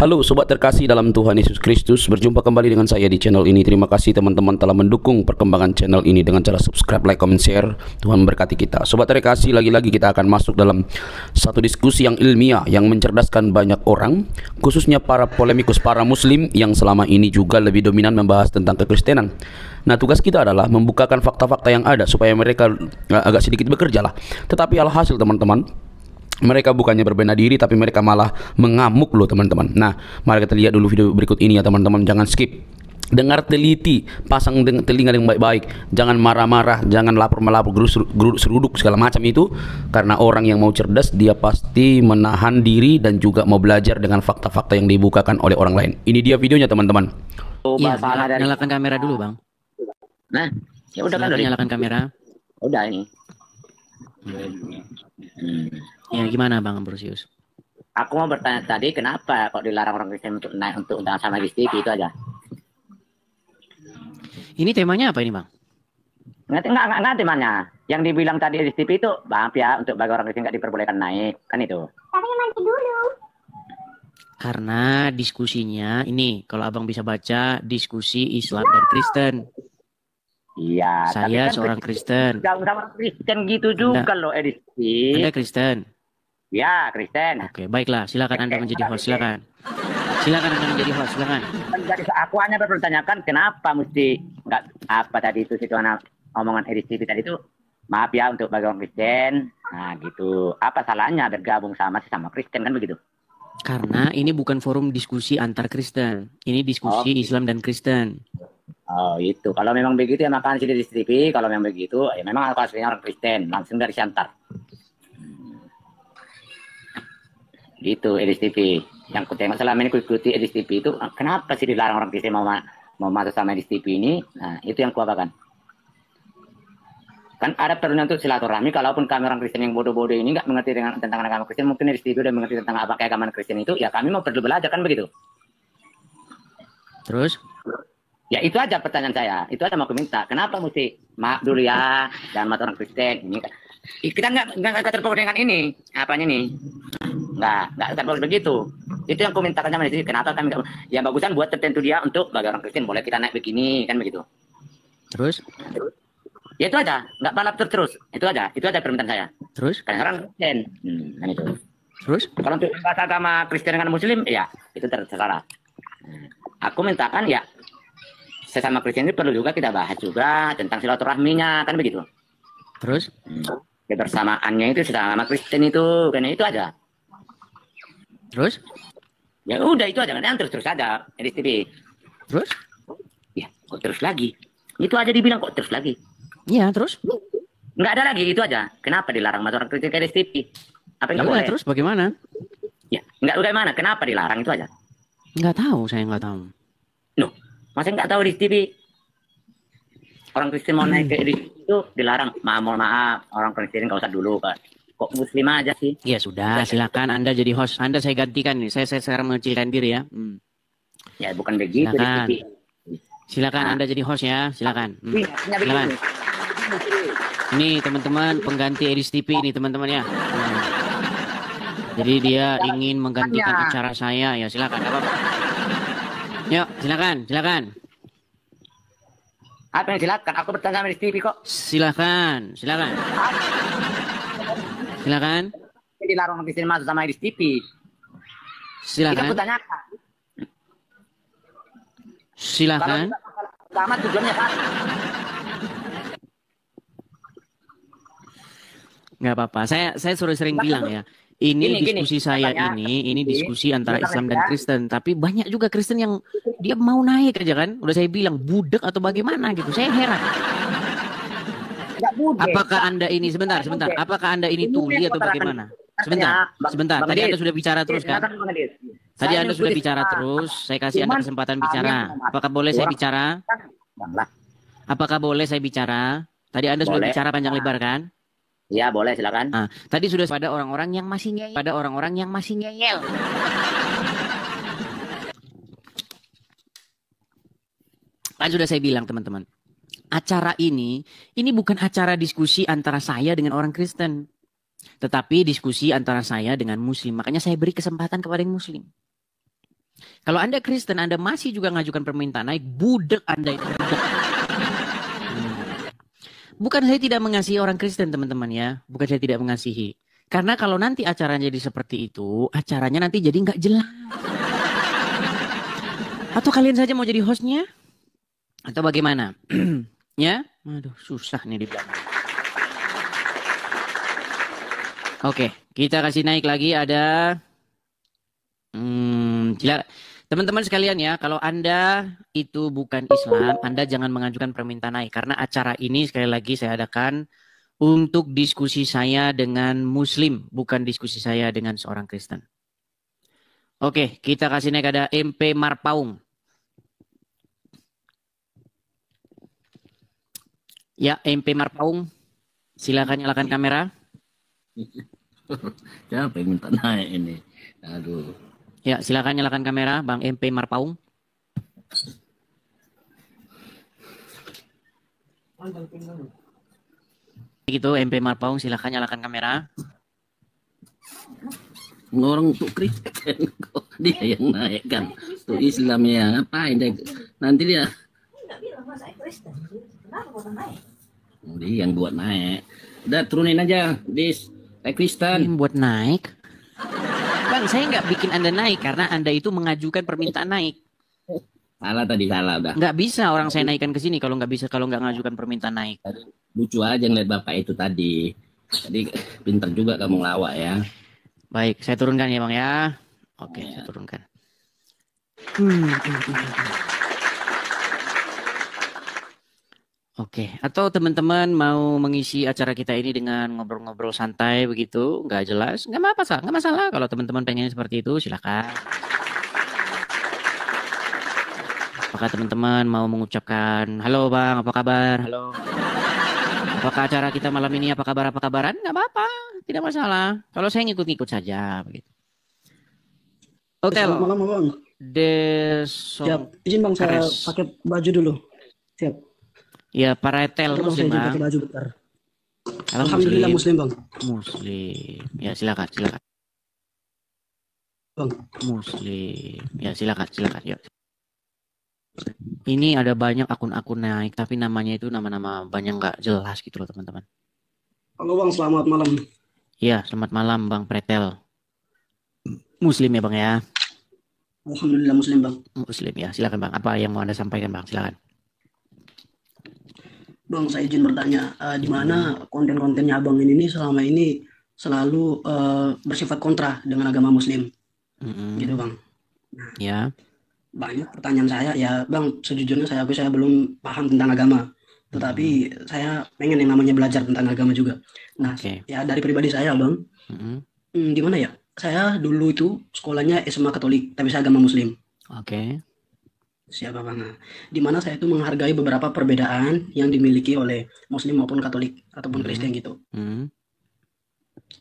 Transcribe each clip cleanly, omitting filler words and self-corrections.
Halo sobat terkasih dalam Tuhan Yesus Kristus, berjumpa kembali dengan saya di channel ini. Terima kasih teman-teman telah mendukung perkembangan channel ini dengan cara subscribe, like, comment, share. Tuhan berkati kita. Sobat terkasih, lagi-lagi kita akan masuk dalam satu diskusi yang ilmiah yang mencerdaskan banyak orang, khususnya para polemikus, para muslim yang selama ini juga lebih dominan membahas tentang kekristenan. Nah, tugas kita adalah membukakan fakta-fakta yang ada supaya mereka agak sedikit bekerja lah. Tetapi alhasil teman-teman, mereka bukannya berbenah diri, tapi mereka malah mengamuk loh teman-teman. Nah, mari kita lihat dulu video berikut ini ya teman-teman. Jangan skip. Dengar teliti, pasang telinga dengan baik-baik. Jangan marah-marah, jangan lapor-melapor, seruduk segala macam itu. Karena orang yang mau cerdas, dia pasti menahan diri dan juga mau belajar dengan fakta-fakta yang dibukakan oleh orang lain. Ini dia videonya teman-teman. Iya, nyalakan kamera dulu bang. Nah, ya udah kan nyalakan kamera. Udah ini. Ya gimana Bang Ambrosius? Aku mau bertanya tadi kenapa kok dilarang orang Kristen untuk naik untuk undang sama di TV itu aja. Ini temanya apa ini Bang? Nggak temanya. Yang dibilang tadi di TV itu maaf ya untuk bagi orang Kristen nggak diperbolehkan naik kan itu. Tapi mandi dulu. Karena diskusinya ini kalau Abang bisa baca diskusi Islam dan Kristen. Iya. Saya kan seorang Kristen. Sama Kristen gitu juga loh edisi. Anda Kristen? Ya Kristen. Oke, baiklah. Silakan Anda menjadi host. Silakan. Silakan Anda menjadi host. Silakan. Jadi aku hanya bertanyakan kenapa mesti nggak apa tadi itu anak omongan edisi tadi itu maaf ya untuk bagi orang Kristen. Nah gitu. Apa salahnya bergabung sama Kristen kan begitu? Karena ini bukan forum diskusi antar Kristen. Ini diskusi Islam dan Kristen. Oh itu. Kalau memang begitu ya makan sini di TV. Kalau memang begitu ya memang aku aslinya orang Kristen. Langsung dari Siantar. Gitu Edis TV. Yang ku tengok selama ini ku ikuti Edis TV itu kenapa sih dilarang orang Kristen mau masuk sama Edis TV ini? Nah itu yang ku apakan. Kan ada perlunya untuk silaturahmi. Kalaupun kami orang Kristen yang bodoh-bodoh ini nggak mengerti tentang agama Kristen, mungkin Edis TV udah mengerti tentang apa kayak agama Kristen itu. Ya kami mau perlu belajar kan begitu. Terus? Ya itu aja pertanyaan saya. Itu aja mau aku minta. Kenapa mesti maaf dulu ya jangan mata orang Kristen ini? Kita nggak terpengaruh dengan ini apanya nih? Nggak terpengaruh begitu. Itu yang aku mintakan sama sini. Kenapa kami nggak? Ya bagusan buat tertentu dia untuk bagi orang Kristen boleh kita naik begini kan begitu. Terus? Ya itu aja. Nggak balap terus. Itu aja permintaan saya. Terus? Karena orang Kristen. Kan itu. Terus? Kalau untuk bahasa agama Kristen dengan Muslim, ya itu terserah. Aku mintakan ya sesama Kristen itu perlu juga kita bahas juga tentang silaturahminya kan begitu. Terus? Kebersamaannya itu sesama Kristen itu karena itu aja. Terus? Ya udah itu aja kan terus aja Edis TV. Terus? Ya kok terus lagi? Itu aja dibilang kok terus lagi. Iya terus? Nggak ada lagi itu aja. Kenapa dilarang masuk orang Kristen ke Edis TV? Apa nggak boleh? Terus bagaimana? Ya nggak bagaimana? Kenapa dilarang itu aja? Nggak tahu, saya nggak tahu. Loh, masa nggak tahu Edis TV? Orang Kristen mau naik ke Edis itu dilarang. Maaf orang Kristen nggak usah dulu kan. Kok Muslim aja sih? Ya sudah, silakan Anda jadi host. Anda saya gantikan nih. Saya sekarang mengecilkan diri ya. Ya bukan begitu. Silakan. Silakan Anda jadi host ya. Silakan. Silakan. Ini teman-teman pengganti Edis TV ini teman-teman ya. Jadi dia ingin menggantikan acara saya ya. Silakan. Apa-apa. Yuk, silakan. Apa yang silakan? Aku bertanya sama Edis TV kok. Silakan. Silakan. Dilarang orang Kristen masuk sama Edis TV. Silakan. Kita tanyakan. Silakan. Sama tujuannya kan. Nggak apa-apa. Saya sudah sering bilang ya. Ini diskusi saya ini diskusi antara Islam dan Kristen. Tapi banyak juga Kristen yang dia mau naik aja kan. Udah saya bilang budak atau bagaimana gitu. Saya heran. Apakah Anda ini sebentar. Apakah Anda ini tuli atau bagaimana? Sebentar. Tadi Anda sudah bicara terus kan? Tadi Anda sudah bicara terus. Saya kasih Anda kesempatan bicara. Apakah boleh saya bicara? Apakah boleh saya bicara? Tadi Anda sudah bicara panjang lebar kan? Ya boleh silakan. Nah, tadi sudah pada orang-orang yang masih ngeyel. Kan sudah saya bilang teman-teman. Acara ini bukan acara diskusi antara saya dengan orang Kristen. Tetapi diskusi antara saya dengan Muslim. Makanya saya beri kesempatan kepada yang Muslim. Kalau Anda Kristen, Anda masih juga ngajukan permintaan naik, budek Anda itu. Budek. Bukan saya tidak mengasihi orang Kristen, teman-teman ya. Bukan saya tidak mengasihi. Karena kalau nanti acaranya jadi seperti itu, acaranya nanti jadi nggak jelas. Atau kalian saja mau jadi hostnya? Atau bagaimana? Ya? Aduh, susah nih dibilang. Oke, kita kasih naik lagi ada... Teman-teman sekalian ya, kalau Anda itu bukan Islam, Anda jangan mengajukan permintaan naik. Karena acara ini sekali lagi saya adakan untuk diskusi saya dengan Muslim, bukan diskusi saya dengan seorang Kristen. Oke, kita kasih naik ada MP Marpaung. Ya, MP Marpaung, silakan nyalakan kamera. Siapa yang minta naik ini? Aduh. Ya, silakan nyalakan kamera, Bang MP Marpaung. Gitu, MP Marpaung, silakan nyalakan kamera. Orang untuk Kristen kok dia yang naik kan? Untuk Islam ya, ngapain deh? Nanti dia. Dia yang buat naik. Udah turunin aja, dis. Kristen. Ini buat naik. Bang, saya nggak bikin Anda naik karena Anda itu mengajukan permintaan naik. Salah tadi, salah udah. Nggak bisa orang saya naikkan ke sini kalau nggak ngajukan permintaan naik. Lucu aja ngeliat bapak itu tadi. Tadi pintar juga kamu ngelawak ya. Baik, saya turunkan ya Bang ya. Oke, saya turunkan. Oke, atau teman-teman mau mengisi acara kita ini dengan ngobrol-ngobrol santai begitu, nggak jelas, nggak masalah. Kalau teman-teman pengen seperti itu, silakan. Apakah teman-teman mau mengucapkan, halo Bang, apa kabar? Halo. Apakah acara kita malam ini apa kabaran? Nggak apa-apa, tidak masalah. Kalau saya ngikut-ngikut saja, begitu. Hotel. Selamat malam Bang. Siap. Izin Bang, saya pakai baju dulu. Siap. Ya, paretel Muslim, Bang. Pakai baju bentar. Alhamdulillah Muslim, Bang. Muslim. Ya, silakan. Bang. Muslim. Ya, silakan. Yuk. Ini ada banyak akun-akun naik, tapi namanya itu nama-nama banyak nggak jelas gitu loh, teman-teman. Halo Bang, selamat malam. Iya, selamat malam Bang Pretel. Muslim ya Bang ya? Alhamdulillah Muslim, Bang. Muslim ya, silakan Bang. Apa yang mau Anda sampaikan Bang? Silakan. Bang, saya izin bertanya, di mana konten-kontennya Abang ini selama ini selalu bersifat kontra dengan agama Muslim, gitu Bang. Nah, ya. Banyak pertanyaan saya, ya Bang, sejujurnya saya belum paham tentang agama, tetapi saya pengen yang namanya belajar tentang agama juga. Nah, ya dari pribadi saya Bang, gimana ya? Saya dulu itu sekolahnya SMA Katolik, tapi saya agama Muslim. Siapa Bang? Di mana saya itu menghargai beberapa perbedaan yang dimiliki oleh Muslim maupun Katolik ataupun Kristen gitu.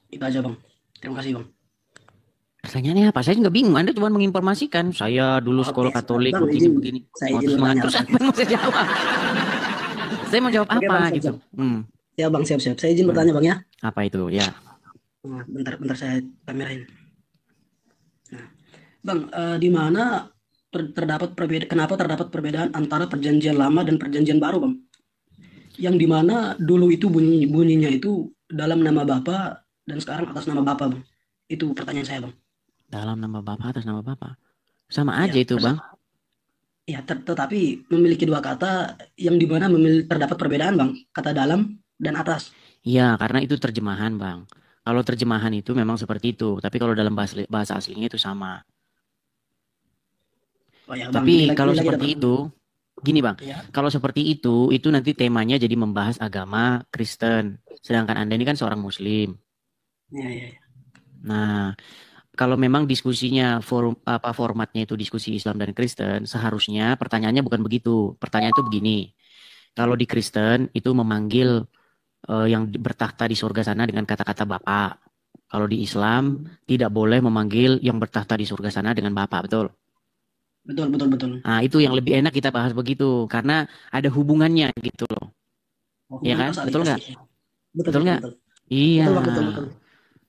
Itu aja Bang. Terima kasih Bang. Pertanyaannya apa? Saya nggak bingung. Anda cuma menginformasikan. Saya dulu sekolah Katolik begini. Saya izin bertanya. Terus apa yang mau saya jawab? Saya mau jawab apa Bang, gitu? Ya Bang, siap. Saya izin bertanya Bang ya. Apa itu? Ya. Nah, bentar saya kamerain. Nah, Bang, di mana kenapa terdapat perbedaan antara perjanjian lama dan perjanjian baru Bang? Yang dimana dulu itu bunyinya itu dalam nama Bapa dan sekarang atas nama Bapa Bang. Itu pertanyaan saya Bang. Dalam nama Bapa atas nama Bapa. Sama aja itu Bang. Ya, tetapi memiliki dua kata yang dimana terdapat perbedaan Bang. Kata dalam dan atas. Iya, karena itu terjemahan Bang. Kalau terjemahan itu memang seperti itu. Tapi kalau dalam bahasa aslinya itu sama. Oh ya, Bang, tapi kalau seperti itu, gini Bang, kalau seperti itu nanti temanya jadi membahas agama Kristen. Sedangkan Anda ini kan seorang Muslim. Iya. Nah, kalau memang diskusinya formatnya itu diskusi Islam dan Kristen, seharusnya pertanyaannya bukan begitu. Pertanyaan itu begini, kalau di Kristen itu memanggil yang bertakhta di surga sana dengan kata-kata Bapa. Kalau di Islam tidak boleh memanggil yang bertakhta di surga sana dengan Bapa, betul? Betul. Nah, itu yang lebih enak kita bahas begitu karena ada hubungannya gitu loh. Iya kan? Betul nggak? Betul nggak? Iya. Betul.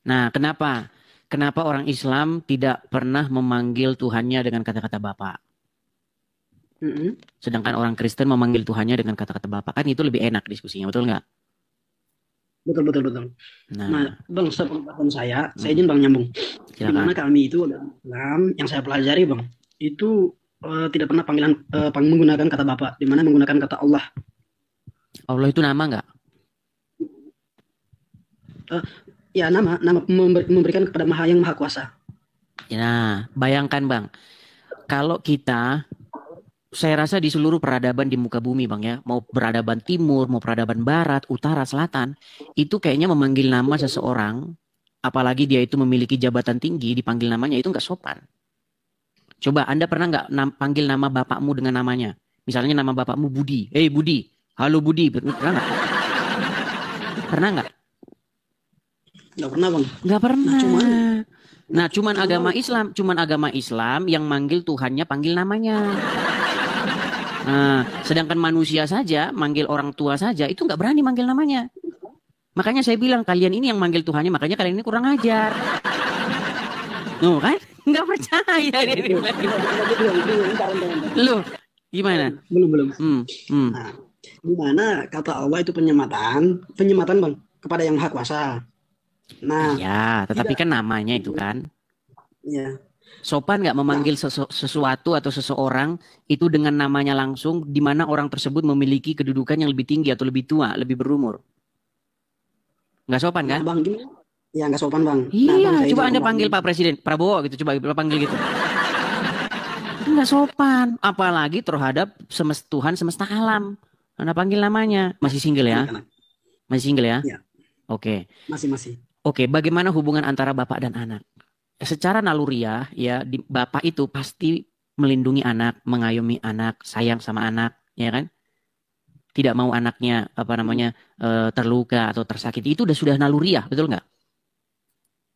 Nah, kenapa? kenapa orang Islam tidak pernah memanggil Tuhannya dengan kata-kata Bapak? Sedangkan orang Kristen memanggil Tuhannya dengan kata-kata Bapak. Kan itu lebih enak diskusinya, betul nggak? Betul, betul, betul. Nah, Nah, Bang, sepengetahuan saya izin Bang nyambung. Di silakan. mana kami itu agama Islam yang saya pelajari Bang, itu tidak pernah menggunakan kata Bapak, di mana menggunakan kata Allah. Allah itu nama nggak? Ya, nama memberikan kepada yang Maha Kuasa. Nah, bayangkan Bang, kalau kita, saya rasa di seluruh peradaban di muka bumi Bang ya, mau peradaban timur, mau peradaban barat, utara, selatan, itu kayaknya memanggil nama seseorang, apalagi dia itu memiliki jabatan tinggi, dipanggil namanya itu nggak sopan. Coba Anda pernah nggak panggil nama bapakmu dengan namanya? Misalnya nama bapakmu Budi, Budi, halo Budi, pernah nggak? Pernah nggak? Nggak pernah Bang. Nggak pernah. Nah, cuman agama Islam yang manggil Tuhannya panggil namanya. Nah, sedangkan manusia saja, manggil orang tua saja, itu nggak berani manggil namanya. Makanya saya bilang, kalian ini yang manggil Tuhannya, makanya kalian ini kurang ajar. Kan? Nggak percaya. Loh, gimana? Belum. Hmm. Nah, di mana kata Allah itu penyematan Bang, kepada yang Maha Kuasa. Nah, Ya, tetapi kan namanya itu kan. ya. Sopan nggak memanggil sesuatu atau seseorang itu dengan namanya langsung, di mana orang tersebut memiliki kedudukan yang lebih tinggi atau lebih tua, lebih berumur? Nggak sopan kan? Nah, Bang, gimana? Ya, nggak sopan Bang. Iya, Bang, coba Anda panggil Pak Presiden Prabowo gitu, coba panggil gitu. Nggak sopan, apalagi terhadap Tuhan semesta alam. Anda panggil namanya. Masih single ya? Masih single ya? Iya. Oke. Masih. Oke, bagaimana hubungan antara bapak dan anak? Secara naluriah ya, bapak itu pasti melindungi anak, mengayomi anak, sayang sama anak, ya kan? Tidak mau anaknya terluka atau tersakiti. Itu sudah naluriah, betul nggak?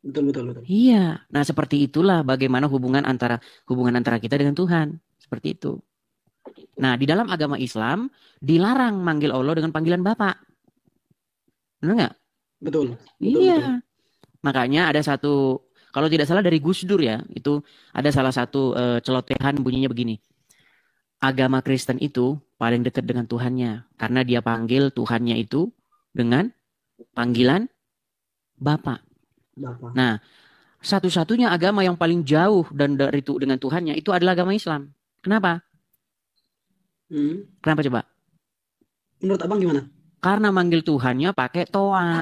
Betul. Iya. Nah, seperti itulah bagaimana hubungan antara kita dengan Tuhan. Seperti itu. Nah, di dalam agama Islam dilarang manggil Allah dengan panggilan bapak. Benar nggak? Betul. Iya. Makanya ada satu, kalau tidak salah dari Gus Dur ya, itu ada salah satu celotehan bunyinya begini. Agama Kristen itu paling dekat dengan Tuhannya karena dia panggil Tuhannya itu dengan panggilan Bapa. Nah, satu-satunya agama yang paling jauh dan dari itu dengan Tuhannya itu adalah agama Islam. Kenapa? Kenapa coba? Menurut Abang gimana? Karena manggil Tuhannya pakai toa.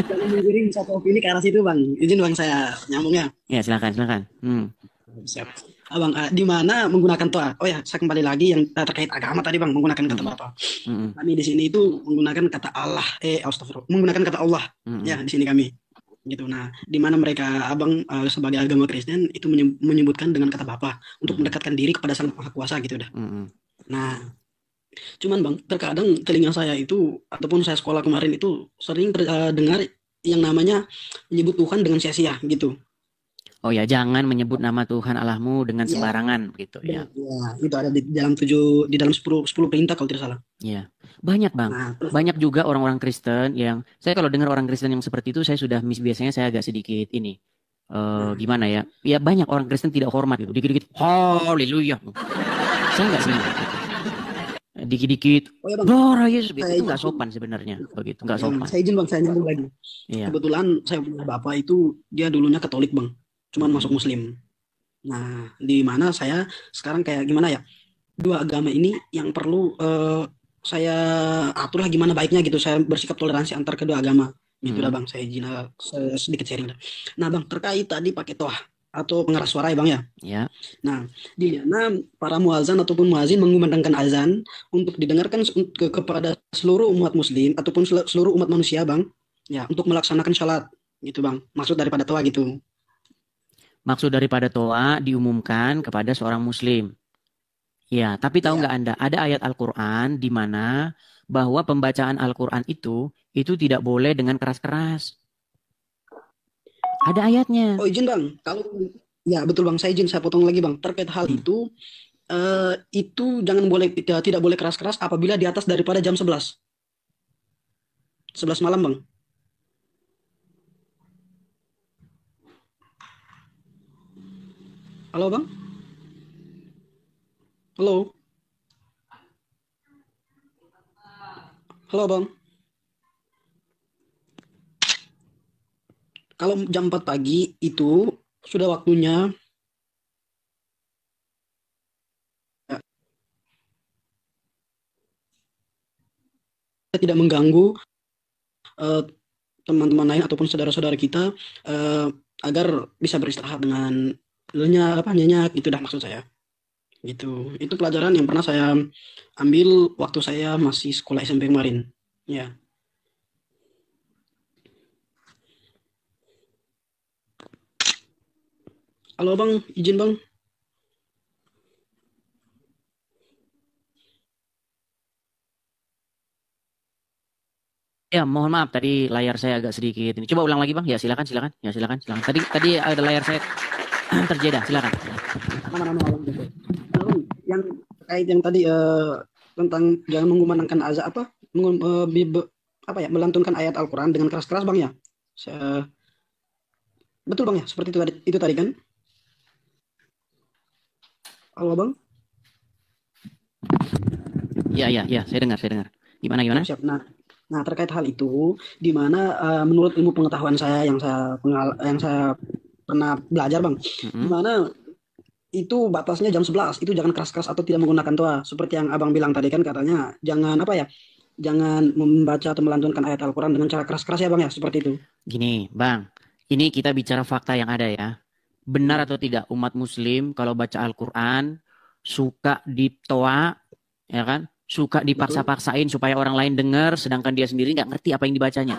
Jangan menggiring satu opini ke arah situ Bang. Izin Bang saya nyambungnya. Ya, silakan. Siap. Abang, di mana menggunakan toa? Oh ya, saya kembali lagi yang terkait agama tadi Bang, menggunakan kata Bapak. Kami di sini itu menggunakan kata Allah, astagfirullah, menggunakan kata Allah. Ya, di sini kami. Gitu. Nah, di mana mereka Abang sebagai agama Kristen itu menyebutkan dengan kata Bapa untuk mendekatkan diri kepada Sang Maha Kuasa gitu dah. Nah, cuman Bang, terkadang telinga saya itu ataupun saya sekolah kemarin itu sering dengar yang namanya menyebut Tuhan dengan sia-sia gitu. Oh ya, jangan menyebut nama Tuhan Allahmu dengan sembarangan begitu ya. Ya, itu ada di dalam 10 perintah kalau tidak salah. Iya. Banyak Bang. Nah, banyak juga orang-orang Kristen yang saya kalau dengar orang Kristen yang seperti itu saya sudah biasanya saya agak sedikit ini gimana ya? Ya banyak orang Kristen tidak hormat gitu. Dikit-dikit haleluya. Saya enggak senang. Dikit-dikit Gloria Yesus itu nggak sopan sebenarnya begitu, nggak sopan. Saya izin Bang, saya nyambung lagi. Iya. Kebetulan saya punya bapak itu dia dulunya Katolik Bang, cuman masuk Muslim. Nah, di mana saya sekarang kayak gimana ya? Dua agama ini yang perlu saya atur lah gimana baiknya gitu. Saya bersikap toleransi antar kedua agama. Gitu dah Bang, saya izin sedikit sharing dah. Nah Bang, terkait tadi pakai toah atau pengeras suara ya Bang ya. Ya. Nah, di mana para muazan ataupun muazin mengumandangkan azan untuk didengarkan kepada seluruh umat muslim ataupun seluruh umat manusia Bang, ya untuk melaksanakan syalat gitu Bang. Maksud daripada toa gitu. Maksud daripada toa diumumkan kepada seorang muslim. Ya, tapi tahu nggak Anda, ada ayat Al-Qur'an di mana bahwa pembacaan Al-Qur'an itu tidak boleh dengan keras-keras. Ada ayatnya. Oh izin Bang, kalau ya betul Bang, saya izin saya potong lagi Bang. Terkait hal itu jangan boleh tidak boleh keras-keras apabila di atas daripada jam 11. 11 malam bang. Halo bang. Halo. Halo bang. Kalau jam 4 pagi itu sudah waktunya tidak mengganggu eh, teman-teman lain ataupun saudara-saudara kita eh, agar bisa beristirahat dengan nyenyak itu dah maksud saya. Gitu. Itu pelajaran yang pernah saya ambil waktu saya masih sekolah SMP kemarin. Ya. Halo bang, izin bang. Ya, mohon maaf tadi layar saya agak sedikit ini. Coba ulang lagi, Bang. Ya, silakan, silakan. Ya, silakan, silakan. Tadi ada layar saya terjeda, silakan. Yang terkait yang tadi tentang jangan mengumandangkan azan melantunkan ayat Al-Quran dengan keras-keras bang ya. Betul bang ya, seperti itu tadi kan. Halo bang. Ya, saya dengar, Gimana? Siap. Nah terkait hal itu, di mana menurut ilmu pengetahuan saya yang saya pernah belajar bang, di mana itu batasnya jam 11 itu jangan keras-keras atau tidak menggunakan toa seperti yang abang bilang tadi kan, katanya jangan jangan membaca atau melantunkan ayat Al-Quran dengan cara keras-keras ya bang ya, seperti itu. Gini, Bang. Ini kita bicara fakta yang ada ya. Benar atau tidak umat muslim kalau baca Al-Quran suka ditoa, ya kan? Suka dipaksa-paksain supaya orang lain dengar sedangkan dia sendiri nggak ngerti apa yang dibacanya.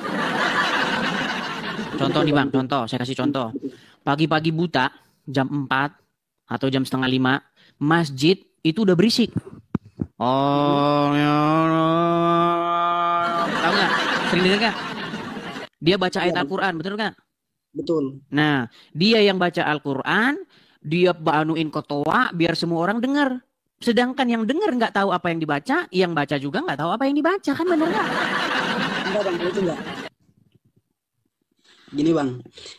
Contoh nih Bang, saya kasih contoh. Pagi-pagi buta, jam 4 atau jam setengah 5, masjid itu udah berisik. Oh, tahu nggak? Sering dengar nggak? Dia baca ayat Al-Quran, betul nggak? Betul. Nah, dia yang baca Al-Quran, dia banuin kotoa biar semua orang dengar. Sedangkan yang dengar nggak tahu apa yang dibaca, yang baca juga nggak tahu apa yang dibaca, kan bener nggak? Enggak bang, itu enggak. Gini bang,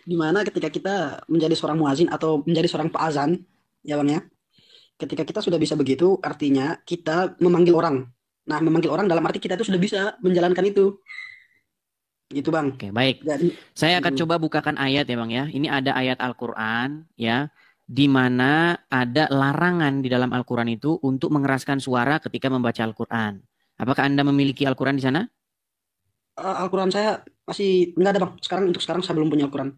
dimana ketika kita menjadi seorang muazin atau menjadi seorang peazan, ya bang ya, ketika kita sudah bisa begitu, artinya kita memanggil orang. Nah, memanggil orang dalam arti kita itu sudah bisa menjalankan itu. Gitu bang. Oke, baik. Jadi, Saya akan coba bukakan ayat ya bang ya. Ini ada ayat Al-Quran ya, di mana ada larangan di dalam Al-Quran itu untuk mengeraskan suara ketika membaca Al-Quran. Apakah Anda memiliki Al-Quran di sana? Al-Quran saya masih nggak ada bang. Untuk sekarang saya belum punya Al-Quran.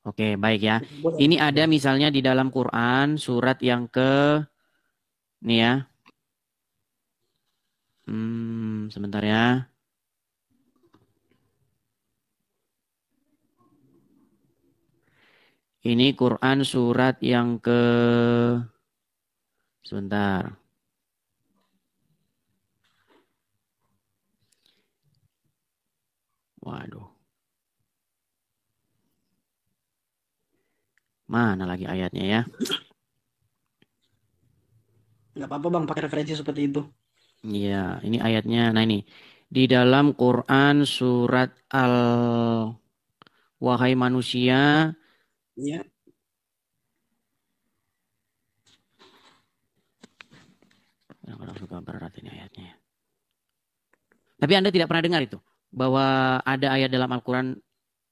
Oke, baik ya. Boleh. Ini ada misalnya di dalam Quran surat yang ke, nih ya. Sebentar ya. Ini Quran surat yang ke, sebentar. Waduh. Mana lagi ayatnya ya? Nggak apa-apa bang, pakai referensi seperti itu. Iya, ini ayatnya. Nah ini. Di dalam Quran surat Wahai manusia. Iya. Orang suka berat ini ayatnya. Tapi Anda tidak pernah dengar itu? Bahwa ada ayat dalam Al-Quran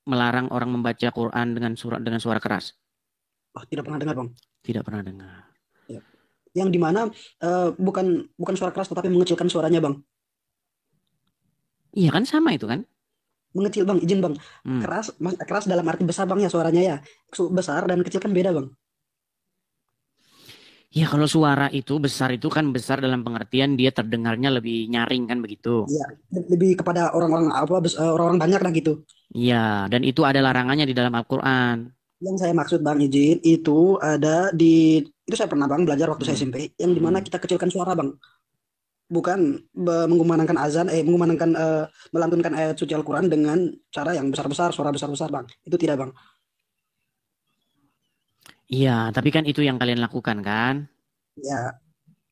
melarang orang membaca Quran dengan suara keras? Oh, tidak pernah dengar bang. Tidak pernah dengar. Ya. Yang dimana bukan suara keras tetapi mengecilkan suaranya bang. Iya kan sama itu kan? Mengecil bang, izin bang. Keras dalam arti besar bang ya suaranya ya. Besar dan kecil kan beda bang. Ya kalau suara itu besar besar dalam pengertian dia terdengarnya lebih nyaring kan begitu. Iya, lebih kepada orang-orang banyak lah gitu. Iya, dan itu ada larangannya di dalam Al-Qur'an. Yang saya maksud bang izin itu ada itu saya pernah bang belajar waktu saya SMP yang dimana kita kecilkan suara bang. Bukan mengumandangkan azan, melantunkan ayat suci Al-Quran dengan cara yang besar-besar, suara besar-besar bang. Itu tidak bang. Iya, tapi kan itu yang kalian lakukan kan? Ya,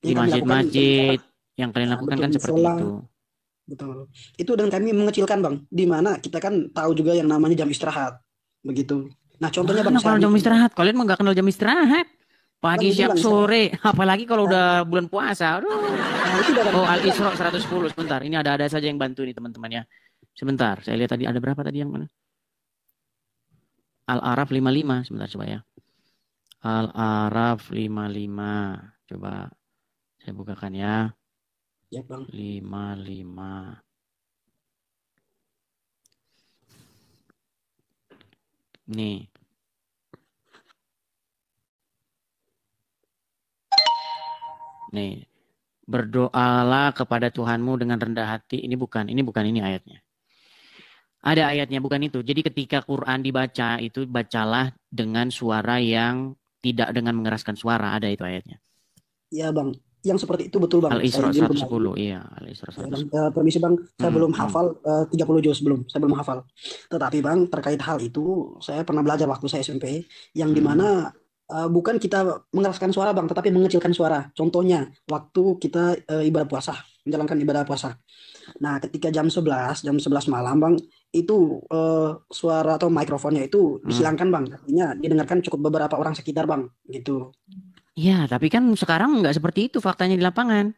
Di yang kami lakukan masjid-masjid, yang kalian ya, lakukan betul, kan di seperti sekolah. itu. betul. Itu dan kami mengecilkan bang, di mana kita kan tahu juga yang namanya jam istirahat, begitu. Nah contohnya bang, Mana saya kenal jam ambil contoh. istirahat? Kalian mah nggak kenal jam istirahat. Bang Pagi, ini siang, bang, saya, sore. Apalagi kalau udah bulan puasa. Aduh. nah itu udah Oh, itu bang. Al-Isra 110. Sebentar. Ini ada saja yang bantu nih teman-teman ya. Sebentar. Saya lihat tadi ada berapa tadi yang mana? Al-Araf 55. Sebentar coba ya. Al-Araf 55. Coba saya bukakan ya. Ya bang, 55. Nih. Nih. Berdoalah kepada Tuhanmu dengan rendah hati. Ini bukan ini ayatnya. Ada ayatnya, bukan itu. Jadi ketika Quran dibaca, itu bacalah dengan suara yang tidak dengan mengeraskan suara. Ada itu ayatnya. ya bang, yang seperti itu betul bang. Saya Al-Isra izin kembali. 110. Iya, Al-Isra Ya, bang, 110. permisi bang, saya belum Hmm. hafal 30 juz belum, saya belum hafal. Tetapi bang, terkait hal itu, saya pernah belajar waktu saya SMP, yang Hmm. dimana bukan kita mengeraskan suara bang, tetapi mengecilkan suara. Contohnya, waktu kita ibadah puasa, menjalankan ibadah puasa. Nah, ketika jam 11 malam bang, itu suara atau mikrofonnya itu Hmm. dihilangkan bang, artinya didengarkan cukup beberapa orang sekitar bang, gitu. Ya, tapi kan sekarang nggak seperti itu faktanya di lapangan.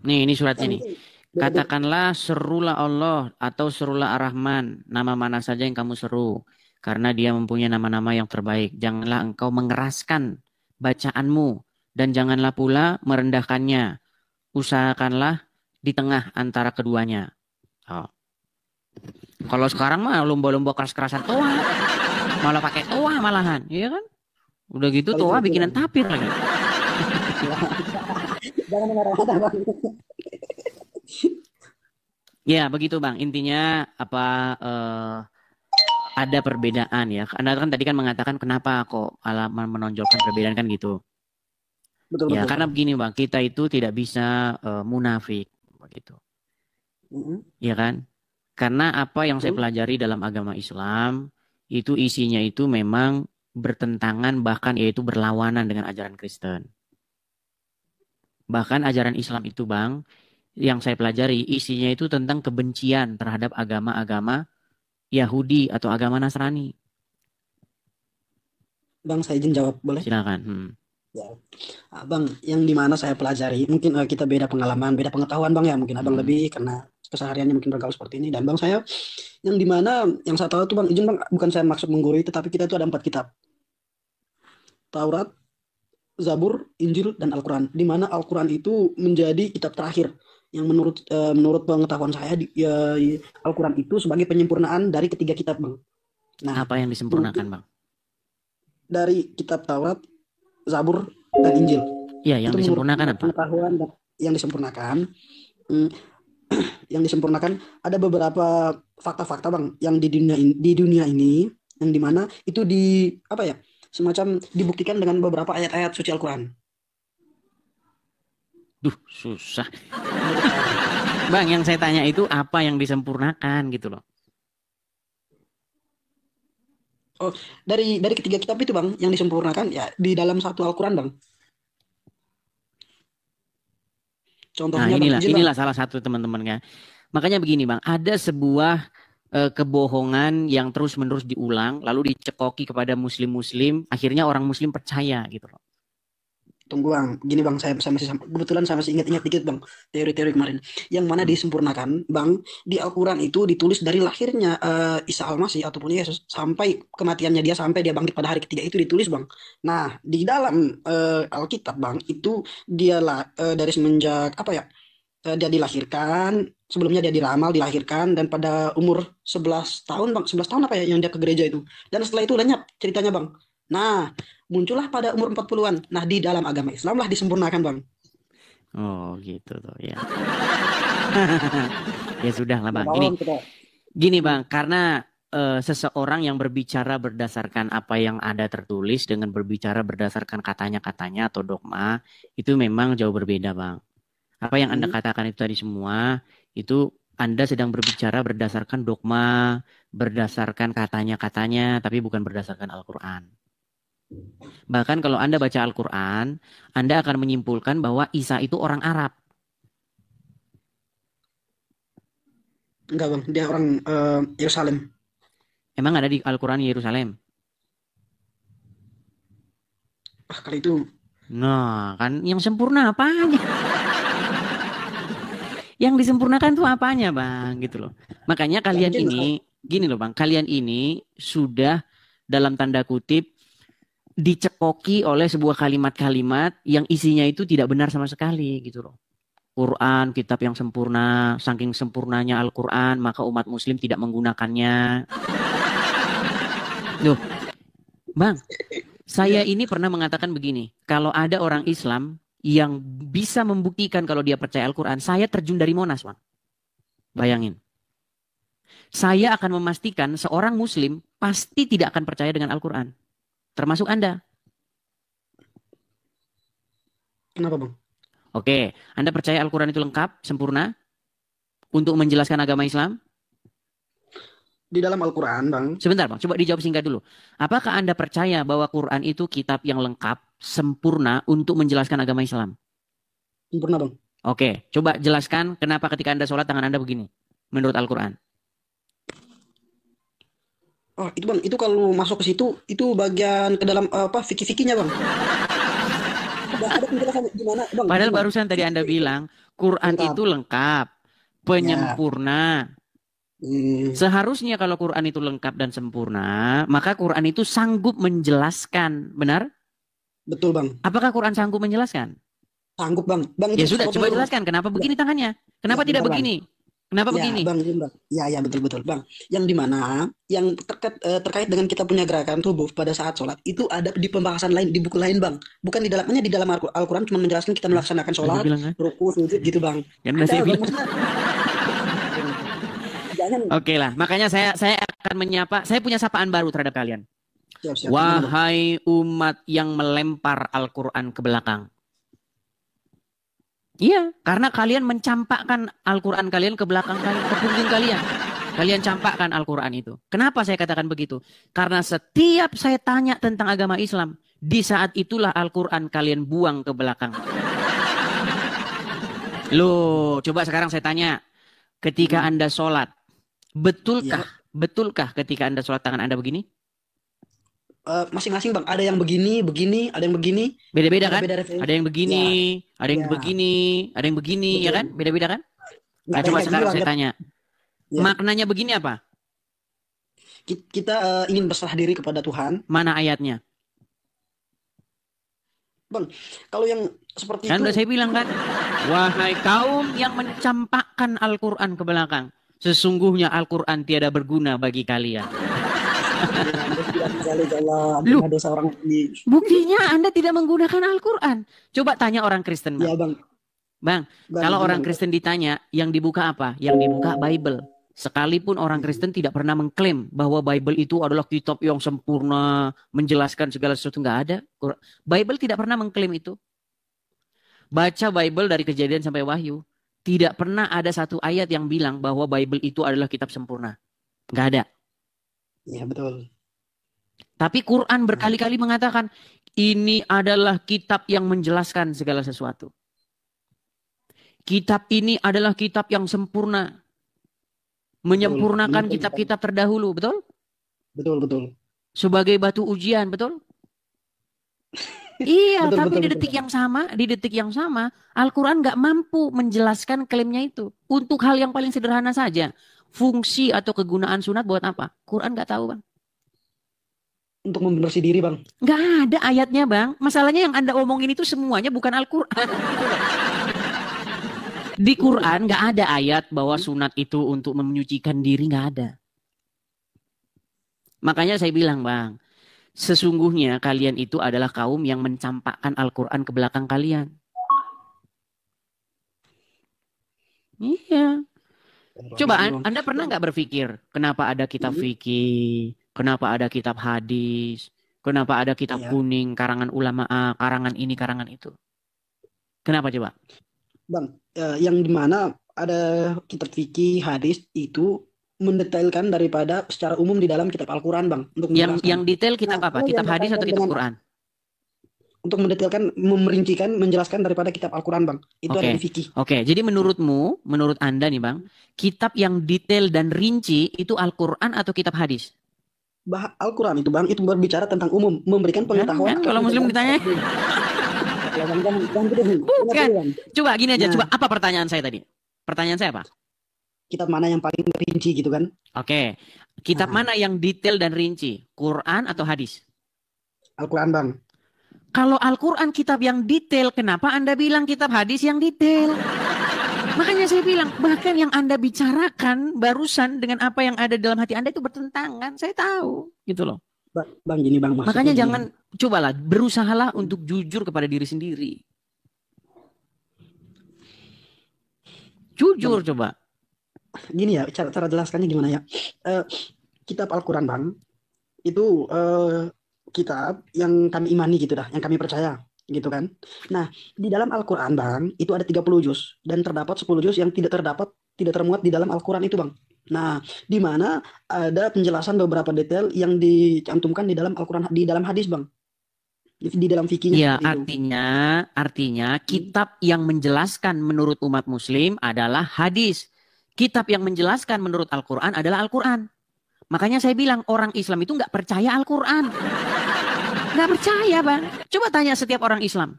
Nih, ini suratnya Kan nih. itu beda-beda. Katakanlah serulah Allah atau serulah Ar-Rahman. Nama mana saja yang kamu seru. Karena dia mempunyai nama-nama yang terbaik. Janganlah engkau mengeraskan bacaanmu. Dan janganlah pula merendahkannya. Usahakanlah di tengah antara keduanya. Oh. Kalau sekarang mah lomba-lomba keras-kerasan toa. Malah pakai toa malahan. Iya kan? Udah gitu Kalau itu toa betul bikinan bang. tapir lagi. Jangan mengarah-arah bang. Ya, begitu Bang. Intinya apa ada perbedaan ya. Anda kan tadi kan mengatakan kenapa kok alaman menonjolkan perbedaan kan gitu. Betul Ya, betul karena bang. begini Bang, kita itu tidak bisa munafik begitu. Mm-mm. Ya kan? Karena apa yang saya Betul. pelajari dalam agama Islam itu isinya itu memang bertentangan bahkan yaitu berlawanan dengan ajaran Kristen. Bahkan ajaran Islam itu Bang, yang saya pelajari isinya itu tentang kebencian terhadap agama-agama Yahudi atau agama Nasrani. Bang, saya izin jawab, boleh? Silakan. Ya. Bang, yang dimana saya pelajari, mungkin kita beda pengalaman, beda pengetahuan, Bang ya. Mungkin Abang Hmm. lebih karena kesehariannya mungkin bergaul seperti ini. Dan Bang saya, yang dimana yang saya tahu tuh Bang, izin Bang, bukan saya maksud menggurui, tetapi kita itu ada 4 kitab. Taurat, Zabur, Injil, dan Al-Quran. Di mana Al-Quran itu menjadi kitab terakhir. Yang menurut pengetahuan saya, Al-Quran itu sebagai penyempurnaan dari ketiga kitab, Bang. Nah, Apa yang disempurnakan, mungkin Bang? dari kitab Taurat, Zabur, dan Injil. Ya, yang Itu menurut disempurnakan apa? pengetahuan yang disempurnakan. Hmm, yang disempurnakan ada beberapa fakta-fakta bang yang di dunia ini yang dimana itu di apa ya semacam dibuktikan dengan beberapa ayat-ayat suci Al-Quran Duh, susah. menurut saya bang. Bang, yang saya tanya itu apa yang disempurnakan gitu loh. Oh, dari ketiga kitab itu bang yang disempurnakan ya di dalam satu Al-Quran bang. Nah, Contohnya bang, inilah izin bang. inilah salah satu teman-teman ya. Makanya begini, Bang, ada sebuah kebohongan yang terus-menerus diulang lalu dicekoki kepada muslim-muslim, akhirnya orang muslim percaya gitu loh. Tunggu bang, gini bang, saya masih kebetulan saya masih ingat-ingat dikit bang teori-teori kemarin, yang mana Hmm. disempurnakan bang di Al-Quran itu ditulis dari lahirnya Isa Al-Masih ataupun Yesus sampai kematiannya dia sampai dia bangkit pada hari ketiga itu ditulis bang. Nah di dalam Alkitab bang itu dia dari semenjak apa ya dia dilahirkan sebelumnya dia diramal dilahirkan dan pada umur 11 tahun bang 11 tahun apa ya yang dia ke gereja itu dan setelah itu lenyap ceritanya bang. Nah muncullah pada umur 40-an. Nah di dalam agama Islam lah disempurnakan bang. Oh, gitu tuh ya. Ya sudah lah, Nah Bang. kalau kita Gini, Bang, karena seseorang yang berbicara berdasarkan apa yang ada tertulis dengan berbicara berdasarkan katanya-katanya atau dogma, itu memang jauh berbeda, Bang. Apa yang Anda hmm, katakan itu tadi semua, itu Anda sedang berbicara berdasarkan dogma, berdasarkan katanya-katanya, tapi bukan berdasarkan Al-Quran. Bahkan kalau Anda baca Al-Quran, Anda akan menyimpulkan bahwa Isa itu orang Arab. Enggak bang, dia orang Yerusalem. Emang ada di Al-Quran Yerusalem? Ah kali itu Nah, kan yang sempurna apanya? Yang disempurnakan tuh apanya, Bang? Gitu loh. Makanya nggak kalian mungkin lah. ini, gini loh, Bang. Kalian ini sudah dalam tanda kutip dicekoki oleh sebuah kalimat-kalimat yang isinya itu tidak benar sama sekali gitu loh. Quran, kitab yang sempurna, saking sempurnanya Al-Quran, maka umat muslim tidak menggunakannya. Loh, Bang, saya Iya. ini pernah mengatakan begini, kalau ada orang Islam yang bisa membuktikan kalau dia percaya Al-Quran, saya terjun dari Monas, Bang. Bayangin. Saya akan memastikan seorang Muslim pasti tidak akan percaya dengan Al-Quran. Termasuk Anda. Kenapa bang? Oke, Anda percaya Al-Quran itu lengkap, sempurna, untuk menjelaskan agama Islam? Di dalam Al-Quran bang. Sebentar, Bang. Coba dijawab singkat dulu. Apakah Anda percaya bahwa Quran itu kitab yang lengkap, sempurna untuk menjelaskan agama Islam? Sempurna bang. Oke, coba jelaskan kenapa ketika Anda sholat tangan Anda begini, menurut Al-Quran. Oh itu bang, itu kalau masuk ke situ itu bagian ke dalam apa fikih-fikihnya bang. Ada penjelasan gimana bang? Padahal Gimana? barusan tadi Anda bilang, Quran Lengkap. itu lengkap, Ya. penyempurna. Hmm, Seharusnya kalau Quran itu lengkap dan sempurna, maka Quran itu sanggup menjelaskan. Benar? betul bang. Apakah Quran sanggup menjelaskan? Sanggup bang. Bang Ya itu sudah, potong coba dulu bang. jelaskan. Kenapa Ya, begini tangannya? ya Kenapa tidak bentar bang. begini? Kenapa Ya begini? bang, bentar. Ya ya betul betul bang. Yang dimana yang terkait dengan kita punya gerakan tubuh pada saat sholat itu ada di pembahasan lain di buku lain bang. Bukan di dalamnya di dalam Al-Quran cuma menjelaskan kita melaksanakan Anda sholat, bilang kan? ruku, sujud gitu bang. Kan Ada saya bang bilang. maksudnya. Jangan. Oke lah, makanya saya akan menyapa. Saya punya sapaan baru terhadap kalian. Siap siap. Gimana bang? Wahai umat yang melempar Al-Quran ke belakang. Iya, karena kalian mencampakkan Al-Quran kalian ke belakang kalian, ke punggung kalian. Kalian campakkan Al-Quran itu. Kenapa saya katakan begitu? Karena setiap saya tanya tentang agama Islam, di saat itulah Al-Quran kalian buang ke belakang. Loh, coba sekarang saya tanya. Ketika Anda sholat, betulkah, Ya. betulkah ketika Anda sholat tangan Anda begini? Masing-masing bang. Ada yang begini, begini, ada yang begini. Beda-beda kan? Beda-beda referensi. Ada yang begini, ada yang Ya. begini, ada yang begini, ya Betul. kan? Beda-beda kan? Nggak Nah, ada yang coba kayak sekarang gini saya bang. tanya. Ya. Maknanya begini apa? Kita ingin berserah diri kepada Tuhan. Mana ayatnya? Bang, kalau yang seperti Kan itu, udah saya bilang kan, wahai kaum yang mencampakkan Al-Quran ke belakang, sesungguhnya Al-Quran tiada berguna bagi kalian. Lu, ada seorang di, buktinya Anda tidak menggunakan Al-Quran. Coba tanya orang Kristen, ya Bang. bang, Bang, bang, kalau orang gimana? Kristen ditanya, yang dibuka apa? Yang dibuka Bible. Sekalipun orang Kristen tidak pernah mengklaim bahwa Bible itu adalah kitab yang sempurna, menjelaskan segala sesuatu. Nggak ada. Bible tidak pernah mengklaim itu. Baca Bible dari Kejadian sampai Wahyu. Tidak pernah ada satu ayat yang bilang bahwa Bible itu adalah kitab sempurna. Nggak ada. Ya betul. Tapi Quran berkali-kali mengatakan, ini adalah kitab yang menjelaskan segala sesuatu. Kitab ini adalah kitab yang sempurna. Menyempurnakan kitab-kitab terdahulu, betul? Betul, betul. Sebagai batu ujian, betul? Iya, Betul, tapi betul, di betul. detik yang sama, Al-Quran nggak mampu menjelaskan klaimnya itu. Untuk hal yang paling sederhana saja, fungsi atau kegunaan sunat buat apa? Quran nggak tahu, Bang. Untuk membersih diri, bang. Nggak ada ayatnya, Bang. Masalahnya yang Anda omongin itu semuanya bukan Al-Quran. Di Quran nggak ada ayat bahwa sunat itu untuk menyucikan diri, nggak ada. Makanya saya bilang, Bang, sesungguhnya kalian itu adalah kaum yang mencampakkan Al-Quran ke belakang kalian. Iya. Coba Anda pernah nggak berpikir kenapa ada kitab fikih, kenapa ada kitab hadis, kenapa ada kitab kuning, karangan ulama A, karangan ini, karangan itu? Kenapa coba? Bang, yang dimana ada kitab fikih, hadis itu mendetailkan daripada secara umum di dalam kitab Al-Quran, bang. Untuk yang detail kitab apa? Kitab hadis atau kitab Quran? untuk mendetailkan, memerincikan, menjelaskan daripada kitab Al-Quran, Bang. Itu ada Oke. di fikih. Oke, jadi menurut Anda nih Bang, kitab yang detail dan rinci itu Al-Quran atau kitab hadis? Al-Quran itu, Bang, itu berbicara tentang umum, memberikan pengetahuan. Kan kalau Muslim ditanya. Bukan. Coba gini aja, coba apa pertanyaan saya tadi? Pertanyaan saya apa? Kitab mana yang paling rinci gitu kan? Oke. Kitab mana yang detail dan rinci? Quran atau hadis? Al-Quran, Bang. Kalau Al-Quran kitab yang detail, kenapa Anda bilang kitab hadis yang detail? Makanya saya bilang, bahkan yang Anda bicarakan barusan dengan apa yang ada dalam hati Anda itu bertentangan. Saya tahu, gitu loh. Bang, gini Bang. Makanya jangan, cobalah, berusahalah untuk jujur kepada diri sendiri. Jujur, Bang. Coba. Gini ya, cara jelaskannya gimana ya? Kitab Al-Quran, Bang, itu kitab yang kami imani gitu dah, yang kami percaya gitu kan. Nah, di dalam Al-Quran, Bang, itu ada 30 juz dan terdapat 10 juz yang tidak termuat di dalam Al-Quran itu, Bang. Nah, di mana ada penjelasan beberapa detail yang dicantumkan di dalam Al-Quran, di dalam hadis, Bang. Di dalam fikihnya. Ya, artinya kitab yang menjelaskan menurut umat muslim adalah hadis. Kitab yang menjelaskan menurut Al-Quran adalah Al-Quran. Makanya saya bilang orang Islam itu nggak percaya Al-Quran. Nggak percaya, Bang. Coba tanya setiap orang Islam.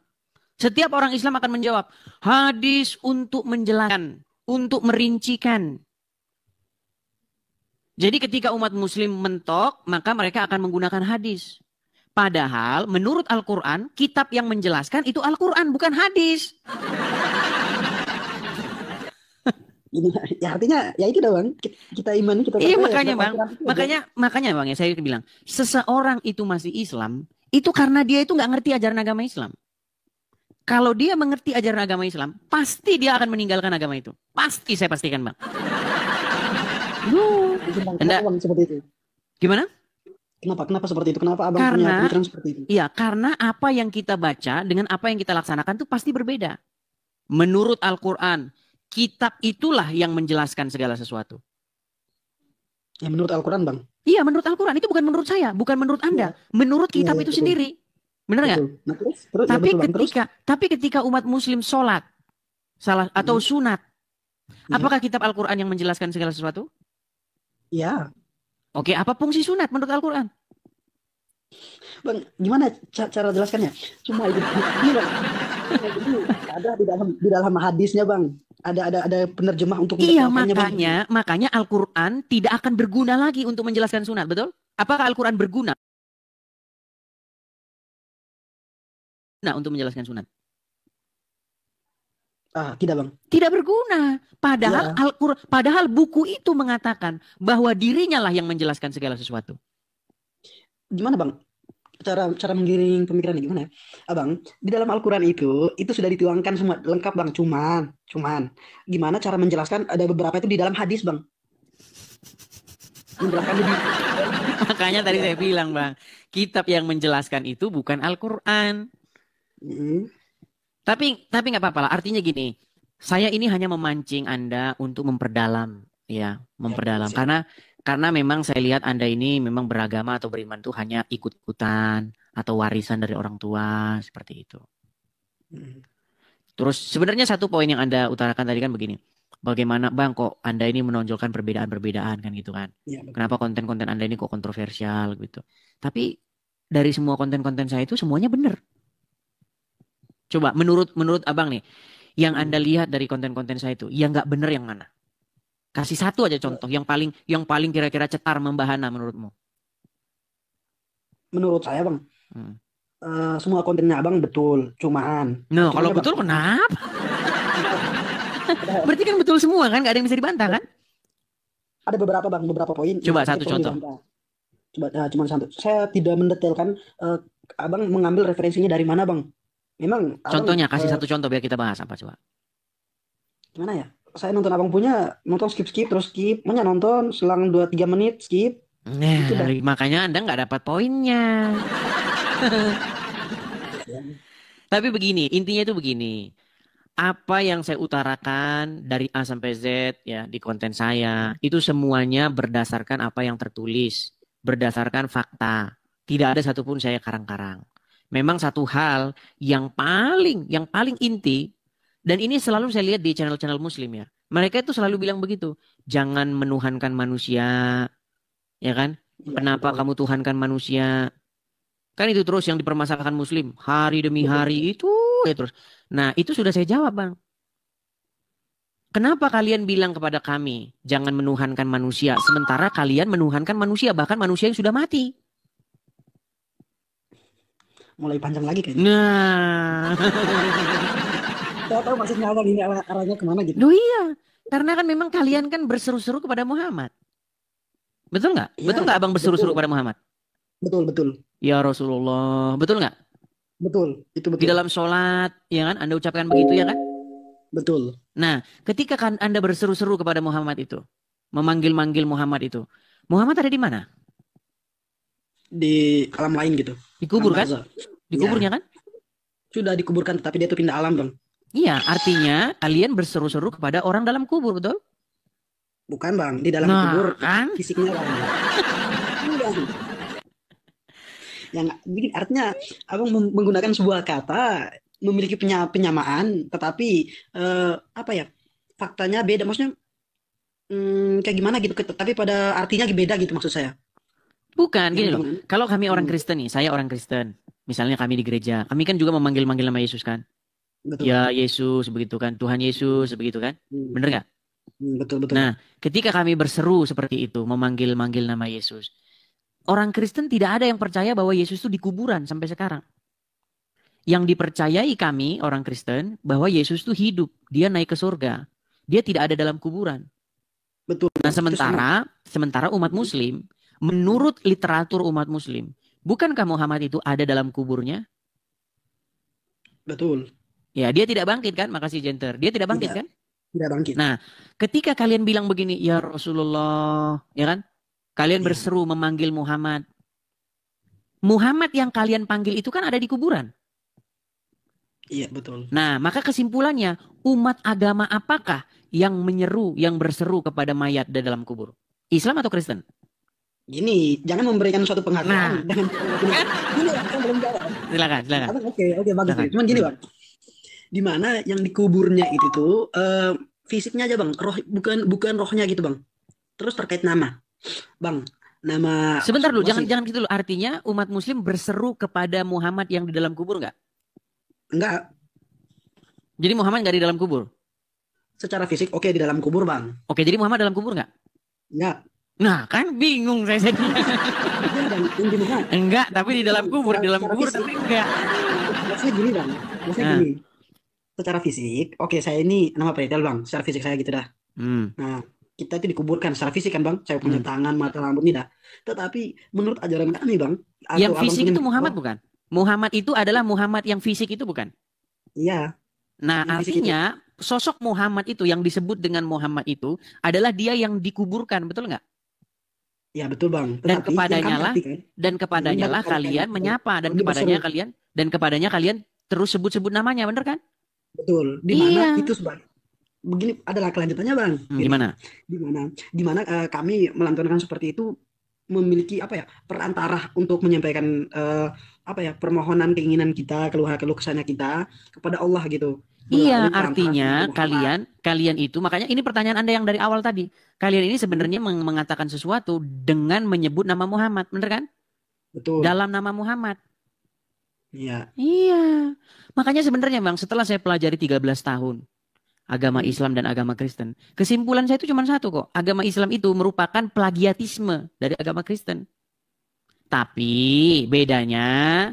Setiap orang Islam akan menjawab, hadis untuk menjelaskan, untuk merincikan. Jadi ketika umat muslim mentok, maka mereka akan menggunakan hadis. Padahal menurut Al-Quran, kitab yang menjelaskan itu Al-Quran, bukan hadis. Ya artinya ya itu dah Bang, kita imani, kita iya makanya Bang, makanya Bang ya saya bilang, seseorang itu masih Islam itu karena dia itu nggak ngerti ajaran agama Islam. Kalau dia mengerti ajaran agama Islam, pasti dia akan meninggalkan agama itu. Pasti, saya pastikan Bang. Kenapa Bang seperti itu? Gimana? Kenapa seperti itu? Kenapa Abang punya pemikiran seperti itu? Iya, karena apa yang kita baca dengan apa yang kita laksanakan itu pasti berbeda. Menurut Al-Quran, kitab itulah yang menjelaskan segala sesuatu. Ya menurut Al-Quran, Bang. Iya, menurut Al-Quran. Itu bukan menurut saya, bukan menurut Anda. Ya. Menurut kitab itu betul. Sendiri. Benar nggak? Nah, tapi ketika umat muslim sholat atau sunat, apakah kitab Al-Quran yang menjelaskan segala sesuatu? Ya. Oke, apa fungsi sunat menurut Al-Quran? Bang, gimana cara jelaskannya? Cuma itu. Ada di dalam hadisnya, Bang. Ada penerjemah untuk iya, makanya Al-Quran tidak akan berguna lagi untuk menjelaskan sunat, betul? Apakah Al-Quran berguna untuk menjelaskan sunat? Tidak Bang. Tidak berguna. Padahal buku itu mengatakan bahwa dirinya lah yang menjelaskan segala sesuatu. Gimana Bang? Cara menggiring pemikiran gimana ya? Abang, di dalam Al-Quran itu sudah dituangkan semua lengkap Bang. Cuman gimana cara menjelaskan, ada beberapa itu di dalam hadis Bang. Makanya tadi saya bilang Bang, kitab yang menjelaskan itu bukan Al-Quran. Tapi nggak apa-apa lah. Artinya gini, saya ini hanya memancing Anda untuk memperdalam, ya, memperdalam. Karena memang saya lihat Anda ini memang beragama atau beriman tuh hanya ikut-ikutan atau warisan dari orang tua seperti itu. Terus sebenarnya satu poin yang Anda utarakan tadi kan begini, bagaimana Bang kok Anda ini menonjolkan perbedaan-perbedaan kan gitu kan? Ya, kenapa konten-konten Anda ini kok kontroversial gitu? Tapi dari semua konten-konten saya itu semuanya benar. Coba menurut Abang nih, yang Anda lihat dari konten-konten saya itu, yang nggak benar yang mana? Kasih satu aja contoh, yang paling kira-kira cetar membahana menurutmu. Menurut saya Bang, semua kontennya Abang betul, cuman. Nah, kalau betul kenapa? Berarti kan betul semua kan, nggak ada yang bisa dibantah kan? Ada beberapa poin. Coba satu contoh. Cuma satu. Saya tidak mendetailkan. Abang mengambil referensinya dari mana Bang? Memang. Contohnya kasih satu contoh biar kita bahas apa coba? Gimana ya? Saya nonton Abang punya, nonton skip terus skip, nonton selang 2-3 menit skip. Nah, makanya Anda nggak dapat poinnya. Tapi begini, intinya itu begini. Apa yang saya utarakan dari A sampai Z ya di konten saya, itu semuanya berdasarkan apa yang tertulis, berdasarkan fakta. Tidak ada satupun saya karang-karang. Memang satu hal yang paling inti, dan ini selalu saya lihat di channel-channel Muslim ya. Mereka itu selalu bilang begitu, jangan menuhankan manusia, ya kan? Iya, Kenapa betul. kamu tuhankan manusia? Kan itu terus yang dipermasalahkan Muslim hari demi Betul. hari itu ya terus. Nah itu sudah saya jawab bang. Kenapa kalian bilang kepada kami jangan menuhankan manusia, sementara kalian menuhankan manusia, bahkan manusia yang sudah mati? Mulai panjang lagi kayaknya. Nah, Saya tahu maksudnya apa ini arahnya kemana gitu. loh iya, karena kan memang kalian kan berseru-seru kepada Muhammad, betul nggak? Iya, Betul nggak abang berseru-seru betul. kepada Muhammad? Betul, betul. Ya Rasulullah, betul nggak? Betul. Itu Di betul. dalam sholat, ya kan? Anda ucapkan begitu ya kan? Betul. Nah, ketika kan Anda berseru-seru kepada Muhammad itu, memanggil-manggil Muhammad itu, Muhammad ada di mana? Di alam lain gitu. Dikubur Alam kan? barzah. Dikuburnya Ya, kan? sudah dikuburkan tapi dia tuh pindah alam, Bang. Iya, artinya kalian berseru-seru kepada orang dalam kubur, betul? Bukan, Bang. Di dalam Nah, kubur kan? fisiknya, Bang. Enggak. Yang begini artinya Abang menggunakan sebuah kata memiliki penyamaan tetapi apa ya? Faktanya beda. Maksudnya kayak gimana gitu tapi pada artinya beda gitu maksud saya. Bukan, Yang gini loh. gimana? Kalau kami orang Hmm, Kristen nih, saya orang Kristen. Misalnya kami di gereja, kami kan juga memanggil-manggil nama Yesus kan? betul. Ya Yesus, begitu kan? Tuhan Yesus, begitu kan? Hmm, Bener nggak? betul betul. Nah, ketika kami berseru seperti itu, memanggil-manggil nama Yesus, orang Kristen tidak ada yang percaya bahwa Yesus itu di kuburan sampai sekarang. Yang dipercayai kami, orang Kristen, bahwa Yesus itu hidup. Dia naik ke surga. Dia tidak ada dalam kuburan. Betul. Nah, Itu sama. sementara umat Muslim, menurut literatur umat Muslim, bukankah Muhammad itu ada dalam kuburnya? Betul. Ya, dia tidak bangkit kan? Makasih Jenter. Dia tidak bangkit Tidak kan? tidak bangkit. Nah, ketika kalian bilang begini, ya Rasulullah, ya kan? Kalian Iya. berseru memanggil Muhammad. Muhammad yang kalian panggil itu kan ada di kuburan. Iya, betul. Nah, maka kesimpulannya, umat agama apakah yang menyeru, yang berseru kepada mayat di dalam kubur? Islam atau Kristen? Gini, jangan memberikan suatu Nah, penghargaan dengan kan? gini, Bang, belum jawab. Silakan. Abang, oke, bagus. Silakan. Cuman gini, Bang. Di mana yang dikuburnya itu tuh fisiknya aja, Bang. Roh bukan rohnya gitu, Bang. Terus terkait nama. Bang, nama Sebentar dulu, masih jangan gitu dulu. Artinya umat Muslim berseru kepada Muhammad yang di dalam kubur nggak? enggak Jadi Muhammad nggak di dalam kubur? secara fisik oke di dalam kubur, Bang. Oke, jadi Muhammad dalam kubur nggak? Enggak. Nah, kan bingung saya. Iya, Bang. Yang gini, Bang. Enggak, tapi di dalam kubur, di dalam Secara kubur fisik. tapi enggak. Maksudnya gini, Bang. Maksudnya Nah. gini. Secara fisik, oke saya ini nama Pretel, Bang. Secara fisik saya gitu dah. Nah, kita itu dikuburkan secara fisik kan, Bang. Saya punya tangan, mata, rambut ini dah. Tetapi menurut ajaran kami, Bang, atau Yang Abang fisik punya itu Muhammad bukan? Muhammad itu adalah Muhammad yang fisik itu bukan? Iya, Nah, yang fisik itu. artinya sosok Muhammad itu yang disebut dengan Muhammad itu adalah dia yang dikuburkan, betul nggak? Ya, betul, Bang. Dan Tetapi yang kami artikan, kepadanya lah Yang kalian kami menyapa dan berseru. kepadanya kalian terus sebut-sebut namanya, bener kan? Betul. Di mana Iya. itu begini adalah kelanjutannya, Bang. Gini. Gimana? Di mana kami melantunkan seperti itu memiliki apa ya perantara untuk menyampaikan apa ya permohonan keinginan kita keluh kesahnya kita kepada Allah gitu. Iya, Melalui perantara artinya Muhammad. kalian itu, makanya ini pertanyaan Anda yang dari awal tadi. Kalian ini sebenarnya mengatakan sesuatu dengan menyebut nama Muhammad, bener kan? Betul. Dalam nama Muhammad. Iya. Iya. Makanya sebenarnya Bang, setelah saya pelajari 13 tahun agama Islam dan agama Kristen, kesimpulan saya itu cuma satu kok. Agama Islam itu merupakan plagiatisme dari agama Kristen. Tapi bedanya,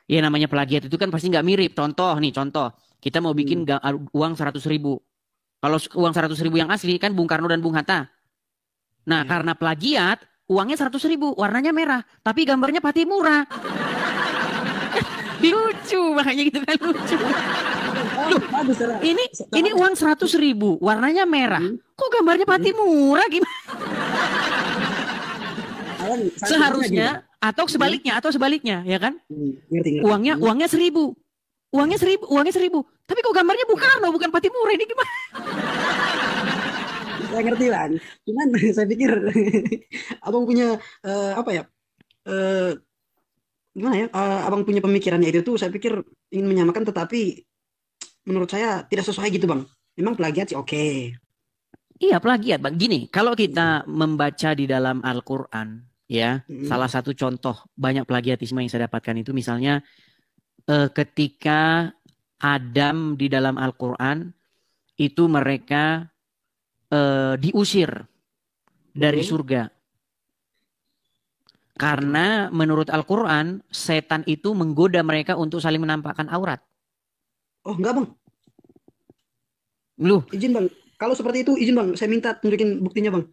ya namanya plagiat itu kan pasti nggak mirip. Contoh, kita mau bikin uang 100.000. Kalau uang 100.000 yang asli kan Bung Karno dan Bung Hatta. Nah, karena plagiat, uangnya 100.000, warnanya merah, tapi gambarnya Patimura. Lucu, makanya gitu kan lucu. Loh, ini uang 100.000, warnanya merah. Kok gambarnya Patimura gimana? Seharusnya atau sebaliknya, ya kan? Ngerti. Uangnya 1.000. Uangnya 1.000. Tapi kok gambarnya Bung Karno bukan Patimura, ini gimana? Saya ngerti, Bang. Cuman saya pikir Abang punya apa ya? gimana ya? Abang punya pemikirannya itu tuh saya pikir ingin menyamakan, tetapi menurut saya tidak sesuai gitu bang. Memang plagiat sih oke. Iya, plagiat, Bang. Gini, kalau kita membaca di dalam Al-Qur'an, ya, salah satu contoh banyak plagiatisme yang saya dapatkan itu misalnya ketika Adam di dalam Al-Qur'an itu mereka diusir dari surga. Karena menurut Al-Qur'an, setan itu menggoda mereka untuk saling menampakkan aurat. Oh enggak bang, Loh, izin bang. Kalau seperti itu izin bang, saya minta tunjukin buktinya bang.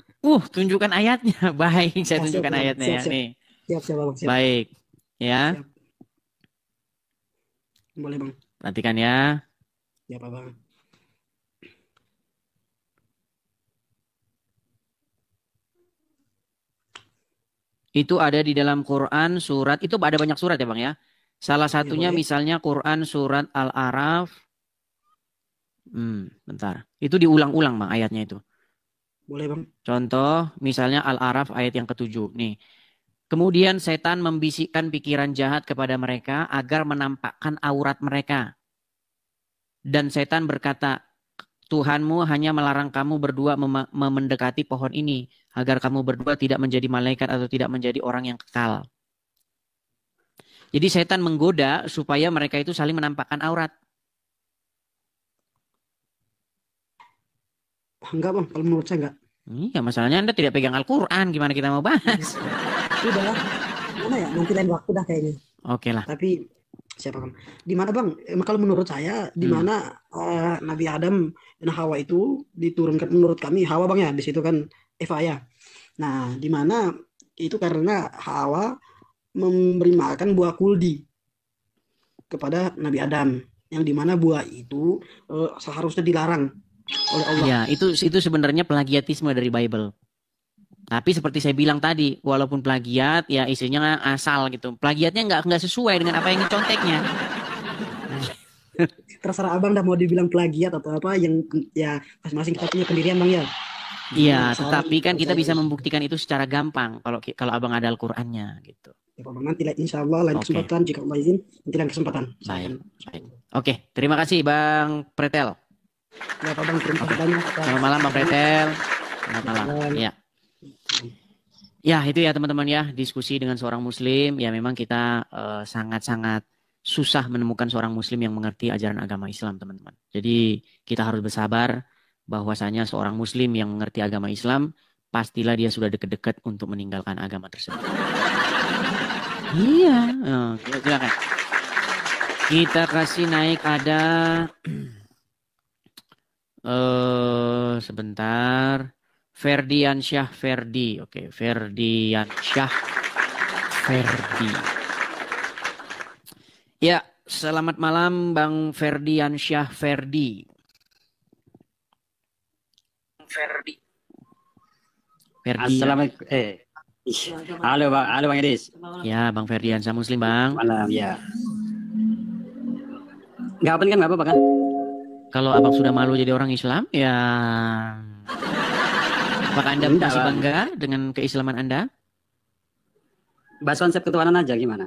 tunjukkan ayatnya. Baik, saya Ah, siap tunjukkan bang, ayatnya siap ya. siap Nih. siap siap bang, siap Baik. Ya, siap. Boleh bang. perhatikan ya. Siap bang. Itu ada di dalam Quran surat, itu ada banyak surat ya Bang ya. Salah Ya, satunya boleh. misalnya Quran surat Al-A'raf. Bentar. Itu diulang-ulang Bang ayatnya itu. Boleh bang. Contoh misalnya Al-A'raf ayat yang ke-7. Nih. Kemudian setan membisikkan pikiran jahat kepada mereka agar menampakkan aurat mereka. Dan setan berkata, Tuhanmu hanya melarang kamu berdua mendekati pohon ini agar kamu berdua tidak menjadi malaikat atau tidak menjadi orang yang kekal. Jadi setan menggoda supaya mereka itu saling menampakkan aurat. Enggak bang, kalau menurut saya enggak. Iya, masalahnya Anda tidak pegang Al-Quran. Gimana kita mau bahas? Sudah. Mana ya? Nanti lain waktu dah kayaknya. Oke lah. Tapi siapa bang? Di mana bang? Kalau menurut saya, di mana Nabi Adam dan Hawa itu diturunkan, menurut kami Hawa bang ya, di situ kan Eva ya. Nah, di mana itu karena Hawa memberi makan buah kuldi kepada Nabi Adam, yang di mana buah itu seharusnya dilarang oleh Allah. Ya, itu sebenarnya plagiatisme dari Bible. Tapi seperti saya bilang tadi, walaupun plagiat, ya isinya asal gitu. Plagiatnya nggak sesuai dengan apa yang diconteknya. Terserah abang dah mau dibilang plagiat atau apa, yang ya masing-masing kita punya pendirian bang ya. Iya, tetapi kan kita bisa membuktikan itu secara gampang kalau abang ada Al-Qur'annya gitu. Ya, bang, nanti insya Allah lain kesempatan, jika Allah izin, nanti lain kesempatan. Baik. Oke, terima kasih Bang Pretel. Ya, Pak Bang, terima kasih banyak. Selamat malam Bang Pretel. Selamat malam. Ya. Ya, itu ya teman-teman ya, diskusi dengan seorang muslim. Ya memang kita sangat-sangat susah menemukan seorang muslim yang mengerti ajaran agama Islam, teman-teman. Jadi kita harus bersabar bahwasanya seorang muslim yang mengerti agama Islam, pastilah dia sudah dekat-dekat untuk meninggalkan agama tersebut. Iya, silakan. Kita kasih naik ada sebentar. Ferdian Syah Ferdi. Oke, Ferdian Syah Ferdi. Ya, selamat malam Bang Ferdian Syah Ferdi. Ferdi. Assalamualaikum. Halo Bang Edis. Ya, Bang Ferdian Syah Muslim, Bang. Malam ya. Nggak apa-apa kan? Kalau Abang sudah malu jadi orang Islam, ya apakah Anda masih bangga dengan keislaman Anda? Bahas konsep ketuhanan aja gimana?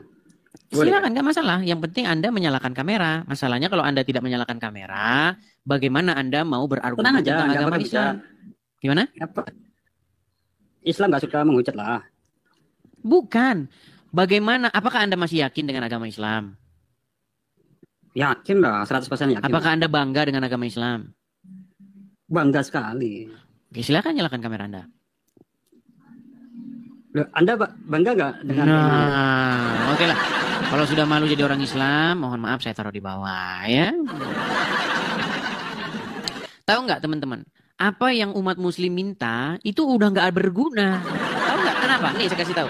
Silakan, nggak masalah. Yang penting Anda menyalakan kamera. Masalahnya kalau Anda tidak menyalakan kamera, bagaimana Anda mau berargumen tentang agama Islam? Gimana? Islam nggak suka menghujat lah. Bukan. Bagaimana? Apakah Anda masih yakin dengan agama Islam? Yakin lah, 100% yakin. Apakah Anda bangga dengan agama Islam? Bangga sekali. Oke, silakan nyalakan kamera Anda. Loh, Anda bangga nggak dengan? Oke lah. Kalau sudah malu jadi orang Islam, mohon maaf saya taruh di bawah ya. Tahu nggak teman-teman? Apa yang umat Muslim minta itu udah nggak berguna. Tahu nggak kenapa? Nih saya kasih tahu.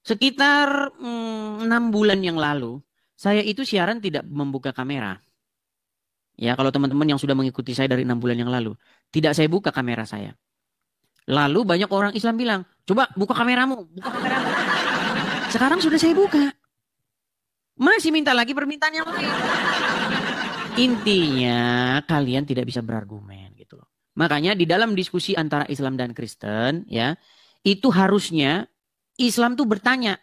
Sekitar 6 bulan yang lalu, saya itu siaran tidak membuka kamera. Ya, kalau teman-teman yang sudah mengikuti saya dari 6 bulan yang lalu, tidak saya buka kamera saya. Lalu banyak orang Islam bilang, coba buka kameramu, buka kameramu. Sekarang sudah saya buka. Masih minta lagi permintaan yang lain. Intinya kalian tidak bisa berargumen gitu loh. Makanya di dalam diskusi antara Islam dan Kristen ya, itu harusnya Islam tuh bertanya,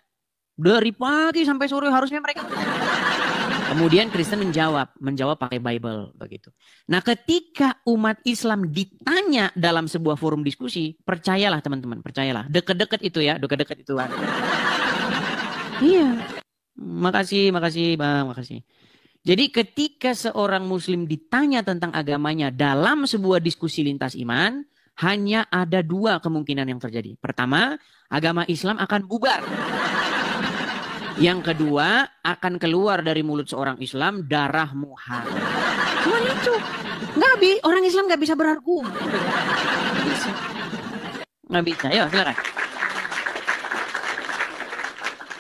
Dari pagi sampai sore harusnya mereka. Kemudian Kristen menjawab pakai Bible begitu. Nah, ketika umat Islam ditanya dalam sebuah forum diskusi, percayalah teman-teman, percayalah. Deket-deket itu ya, deket-deket itu. Iya. Makasih Bang, makasih. Jadi ketika seorang muslim ditanya tentang agamanya dalam sebuah diskusi lintas iman, hanya ada dua kemungkinan yang terjadi. Pertama, agama Islam akan bubar. Yang kedua, akan keluar dari mulut seorang Islam darah Muhammad. Cuma itu. Orang Islam nggak bisa berargumen. Nggak bisa. Ayo, silakan.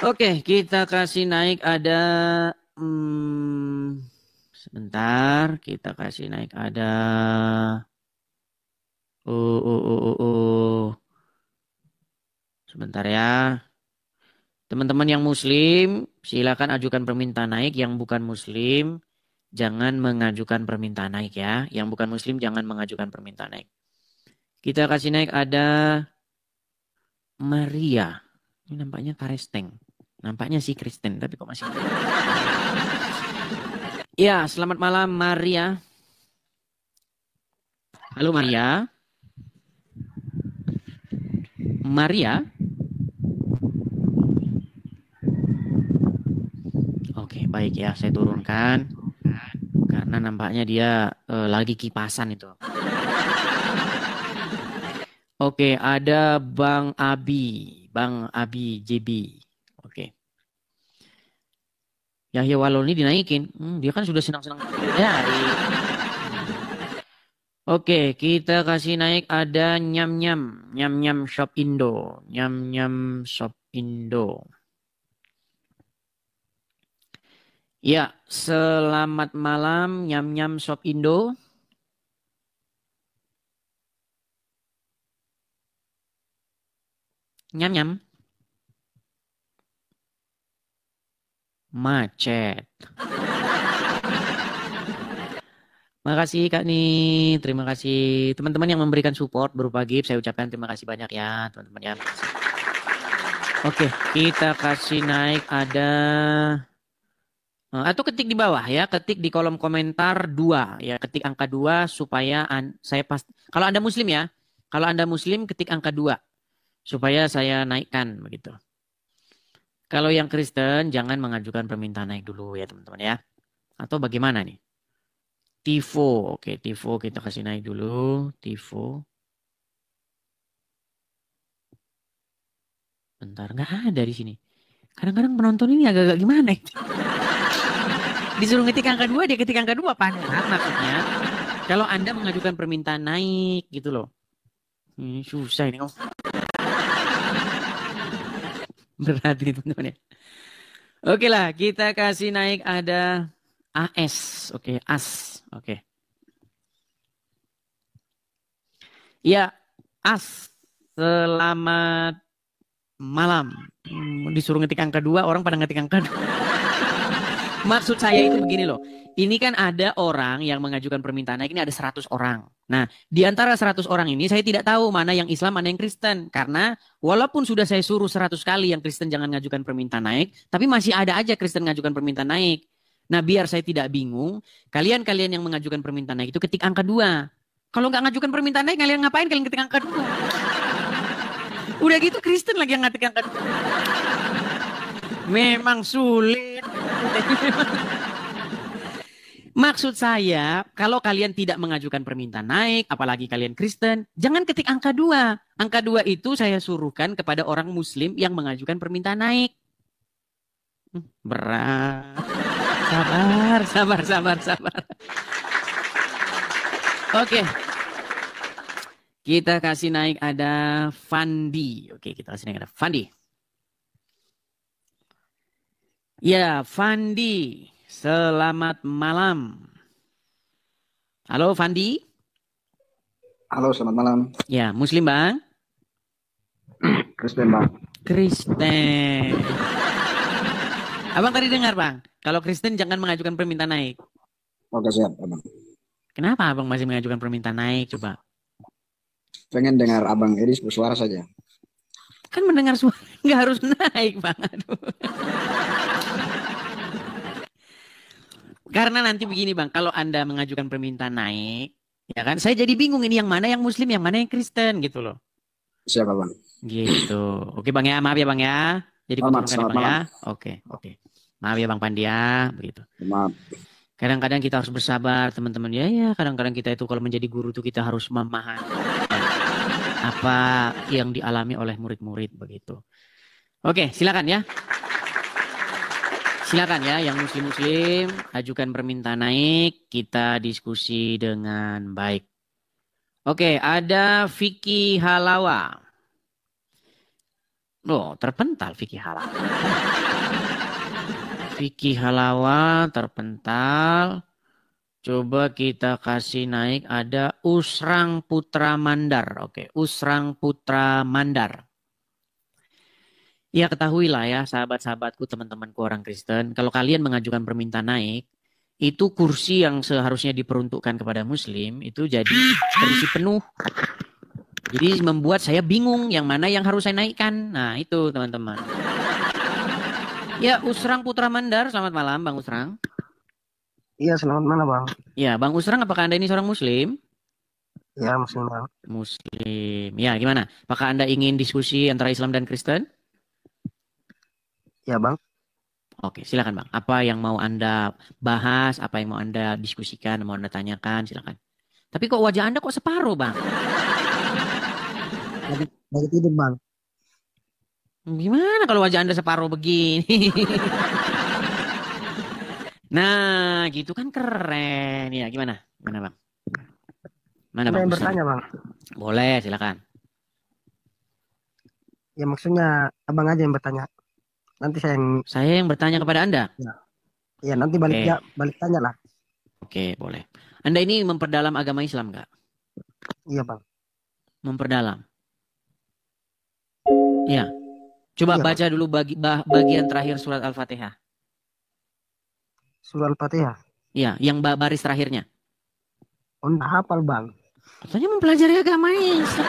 Oke, kita kasih naik ada... sebentar, kita kasih naik ada... Sebentar ya. Teman-teman yang muslim, silakan ajukan permintaan naik. Yang bukan muslim, jangan mengajukan permintaan naik ya. Yang bukan muslim, jangan mengajukan permintaan naik. Kita kasih naik ada Maria. Ini nampaknya Karesteng. Nampaknya sih Kristen, tapi kok masih... Ya, selamat malam Maria. Halo Maria. Maria. Oke, baik ya, saya turunkan. Karena nampaknya dia lagi kipasan itu. Oke, ada Bang Abi JB. Oke. Yahya Waloni dinaikin. Dia kan sudah senang-senang. Ya, oke, kita kasih naik ada Nyam-Nyam Shop Indo. Nyam-Nyam Shop Indo. Ya, selamat malam Nyam-Nyam Shop Indo. Nyam-Nyam. Macet. Makasih Kak nih, terima kasih teman-teman yang memberikan support berupa gift. Saya ucapkan terima kasih banyak ya teman-teman ya. Oke, kita kasih naik ada atau ketik di bawah ya, ketik di kolom komentar 2 ya, ketik angka 2 supaya saya kalau Anda muslim ya, kalau Anda muslim ketik angka 2 supaya saya naikkan begitu. Kalau yang Kristen jangan mengajukan permintaan naik dulu ya teman-teman ya. Atau bagaimana nih? Tifo, oke Tifo kita kasih naik dulu, Tifo. Bentar, nggak ada di sini. Kadang-kadang penonton ini agak-agak gimana? Disuruh ngetik angka 2, dia ketik angka 2. Padahal maksudnya kalau Anda mengajukan permintaan naik gitu loh. Ini susah ini. Berat ini teman-teman ya. Oke lah, kita kasih naik ada AS. Oke, AS. Oke. Ya, AS. Selamat malam. Disuruh ngetik angka 2, orang pada ngetik angka 2. Maksud saya itu begini loh. Ini kan ada orang yang mengajukan permintaan naik, ini ada 100 orang. Nah, di antara 100 orang ini saya tidak tahu mana yang Islam, mana yang Kristen. Karena walaupun sudah saya suruh 100 kali yang Kristen jangan ngajukan permintaan naik, tapi masih ada aja Kristen ngajukan permintaan naik. Nah, biar saya tidak bingung, kalian-kalian yang mengajukan permintaan naik itu ketik angka 2. Kalau nggak ngajukan permintaan naik, kalian ngapain? Kalian ketik angka 2. Udah gitu Kristen lagi yang ngetik angka 2. Memang sulit. Maksud saya, kalau kalian tidak mengajukan permintaan naik, apalagi kalian Kristen, jangan ketik angka 2. Angka 2 itu saya suruhkan kepada orang Muslim yang mengajukan permintaan naik. Berat. Sabar. Oke. Kita kasih naik ada Fandi. Oke, kita kasih naik ada Fandi. Ya, Fandi. Selamat malam. Halo Fandi. Halo, selamat malam. Ya, Muslim Bang? Kristen Bang. Kristen. Abang tadi dengar Bang, kalau Kristen jangan mengajukan permintaan naik. Oke, siap Abang. Kenapa Abang masih mengajukan permintaan naik coba? Pengen dengar Abang Edis bersuara saja. Kan mendengar suara nggak harus naik, Bang. Aduh. Karena nanti begini, Bang, kalau Anda mengajukan permintaan naik, ya kan? Saya jadi bingung ini yang mana yang Muslim, yang mana yang Kristen gitu loh. Siap, Bang. Gitu. Oke, Bang ya, maaf ya, Bang ya. Jadi Selamat, kuturunkan ya, selamat Bang ya. malam. Oke. Maaf ya, Bang Pandia, begitu. Maaf. Kadang-kadang kita harus bersabar, teman-teman. Ya, kadang-kadang kita itu kalau menjadi guru itu kita harus memahami apa yang dialami oleh murid-murid begitu. Oke, silakan ya. Silakan ya, yang muslim-muslim ajukan permintaan naik, kita diskusi dengan baik. Oke, ada Vicky Halawa. Oh, terpental Vicky Halawa. Vicky Halawa terpental. Coba kita kasih naik, ada Usrang Putra Mandar. Oke, Usrang Putra Mandar. Ya ketahuilah ya sahabat-sahabatku, teman-temanku orang Kristen. Kalau kalian mengajukan permintaan naik, itu kursi yang seharusnya diperuntukkan kepada Muslim, itu jadi terisi penuh. Jadi membuat saya bingung yang mana yang harus saya naikkan. Nah itu teman-teman. Ya Usrang Putra Mandar, selamat malam Bang Usrang. Iya, selamat malam, Bang. Ya Bang Usrang, apakah Anda ini seorang Muslim? Ya, Muslim, Bang. Muslim. Ya gimana? Apakah Anda ingin diskusi antara Islam dan Kristen? Ya, Bang. Oke, silakan Bang. Apa yang mau Anda bahas, apa yang mau Anda diskusikan, mau Anda tanyakan, silakan. Tapi kok wajah Anda kok separuh, Bang? Lagi tidur, Bang. Gimana kalau wajah Anda separuh begini? Nah, gitu kan keren. Ya, gimana? Gimana, Bang? Mana, Ada Bang? yang Ustaz? bertanya, Bang. Boleh, silakan. Ya, maksudnya Abang aja yang bertanya. Nanti Saya yang bertanya kepada Anda. ya nanti balik Oke. balik tanya lah. Oke, boleh. Anda ini memperdalam agama Islam nggak? Iya, Bang. Memperdalam. Ya. Coba Iya, baca dulu bagian terakhir surat Al-Fatihah. Surah Al-Fatihah. Ya, yang baris terakhirnya. Oh, nggak hafal, Bang. Katanya mempelajari agama Islam.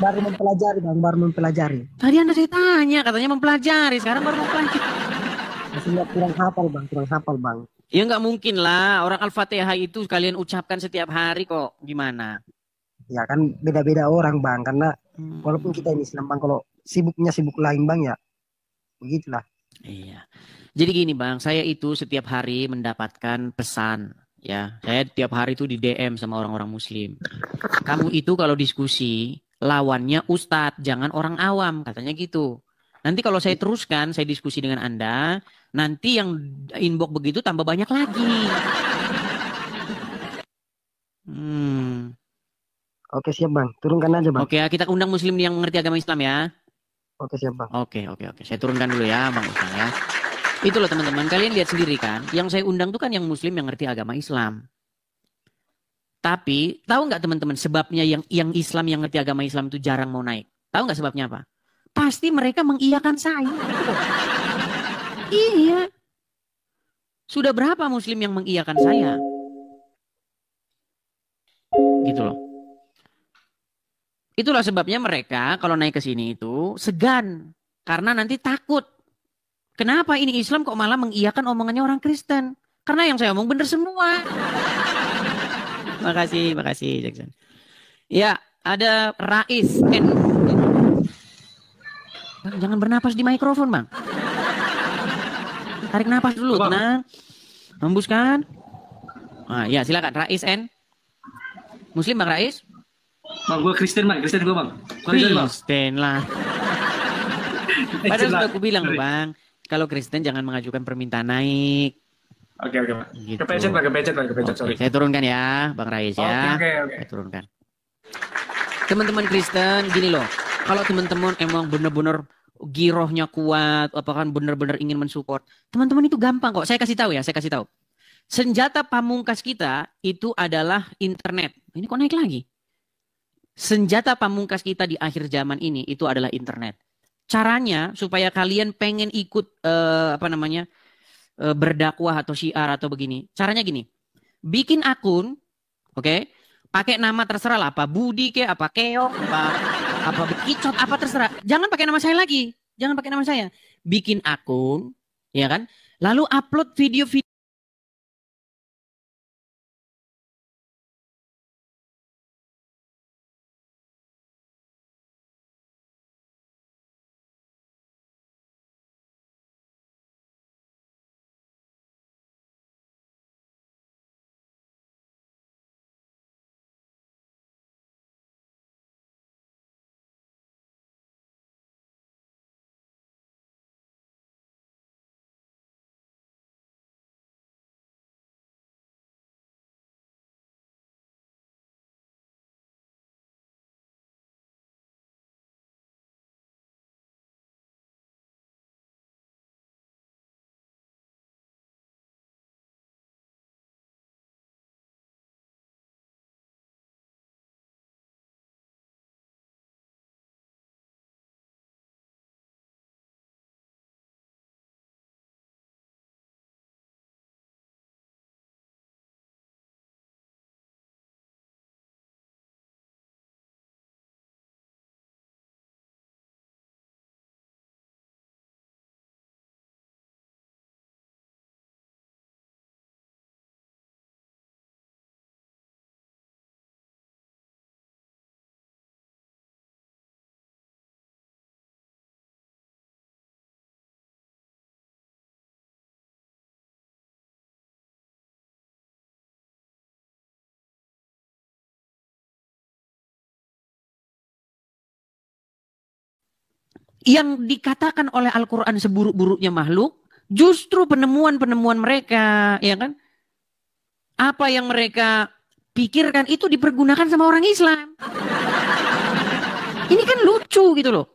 Baru mempelajari, Bang. Baru mempelajari. Tadi Anda saya tanya, katanya mempelajari. Sekarang baru mempelajari. Maksudnya kurang hafal, Bang. Kurang hafal, Bang. Ya nggak mungkin lah. Orang Al-Fatihah itu kalian ucapkan setiap hari kok. Gimana? Ya kan beda-beda orang, Bang. Karena walaupun kita ini Islam, Bang, kalau sibuknya sibuk lain, Bang, ya begitulah. Iya. Jadi gini Bang, saya itu setiap hari mendapatkan pesan. Ya, saya tiap hari itu di DM sama orang-orang Muslim. Kamu itu kalau diskusi lawannya ustadz, jangan orang awam, katanya gitu. Nanti kalau saya teruskan, saya diskusi dengan Anda, nanti yang inbox begitu tambah banyak lagi. Oke, siap, Bang. Turunkan aja, Bang. Oke, kita undang Muslim yang mengerti agama Islam ya. Oke, siap, Bang. Oke. Saya turunkan dulu ya, Bang Ustaz ya. Itu loh teman-teman, kalian lihat sendiri kan, yang saya undang tuh kan yang Muslim yang ngerti agama Islam. Tapi tahu nggak teman-teman sebabnya yang Islam yang ngerti agama Islam itu jarang mau naik? Tahu nggak sebabnya apa? Pasti mereka mengiyakan saya. Iya. Sudah berapa Muslim yang mengiyakan saya? Gitu loh. Itulah sebabnya mereka kalau naik ke sini itu segan. Karena nanti takut. Kenapa ini Islam kok malah mengiyakan omongannya orang Kristen? Karena yang saya omong benar semua. Makasih Jackson. Ya, ada Rais N. Bang, jangan bernapas di mikrofon, Bang. Tarik napas dulu, tenang. Hembuskan. Ah, ya, silakan Rais N. Muslim Bang Rais? Bang, gue Kristen gue bang. Kristen lah. Padahal sudah aku bilang Bang, kalau Kristen jangan mengajukan permintaan naik. Oke Bang. Gitu. Kepecet bang, sorry. Saya turunkan ya, Bang Rais ya. Oke. Saya turunkan. Teman-teman Kristen, gini loh. Kalau teman-teman emang benar-benar girohnya kuat, apakah benar-benar ingin mensupport, teman-teman itu gampang kok. Saya kasih tahu. Senjata pamungkas kita itu adalah internet. Ini kok naik lagi? Senjata pamungkas kita di akhir zaman ini itu adalah internet. Caranya supaya kalian pengen ikut berdakwah atau syiar atau begini. Caranya gini. Bikin akun, oke? Pakai nama terserah lah, apa Budi ke, apa Keong, apa apa bekicot, apa terserah. Jangan pakai nama saya lagi. Jangan pakai nama saya. Bikin akun, ya kan? Lalu upload video-video. Yang dikatakan oleh Al-Quran seburuk-buruknya makhluk, justru penemuan-penemuan mereka, ya kan? Apa yang mereka pikirkan itu dipergunakan sama orang Islam. Ini kan lucu gitu loh.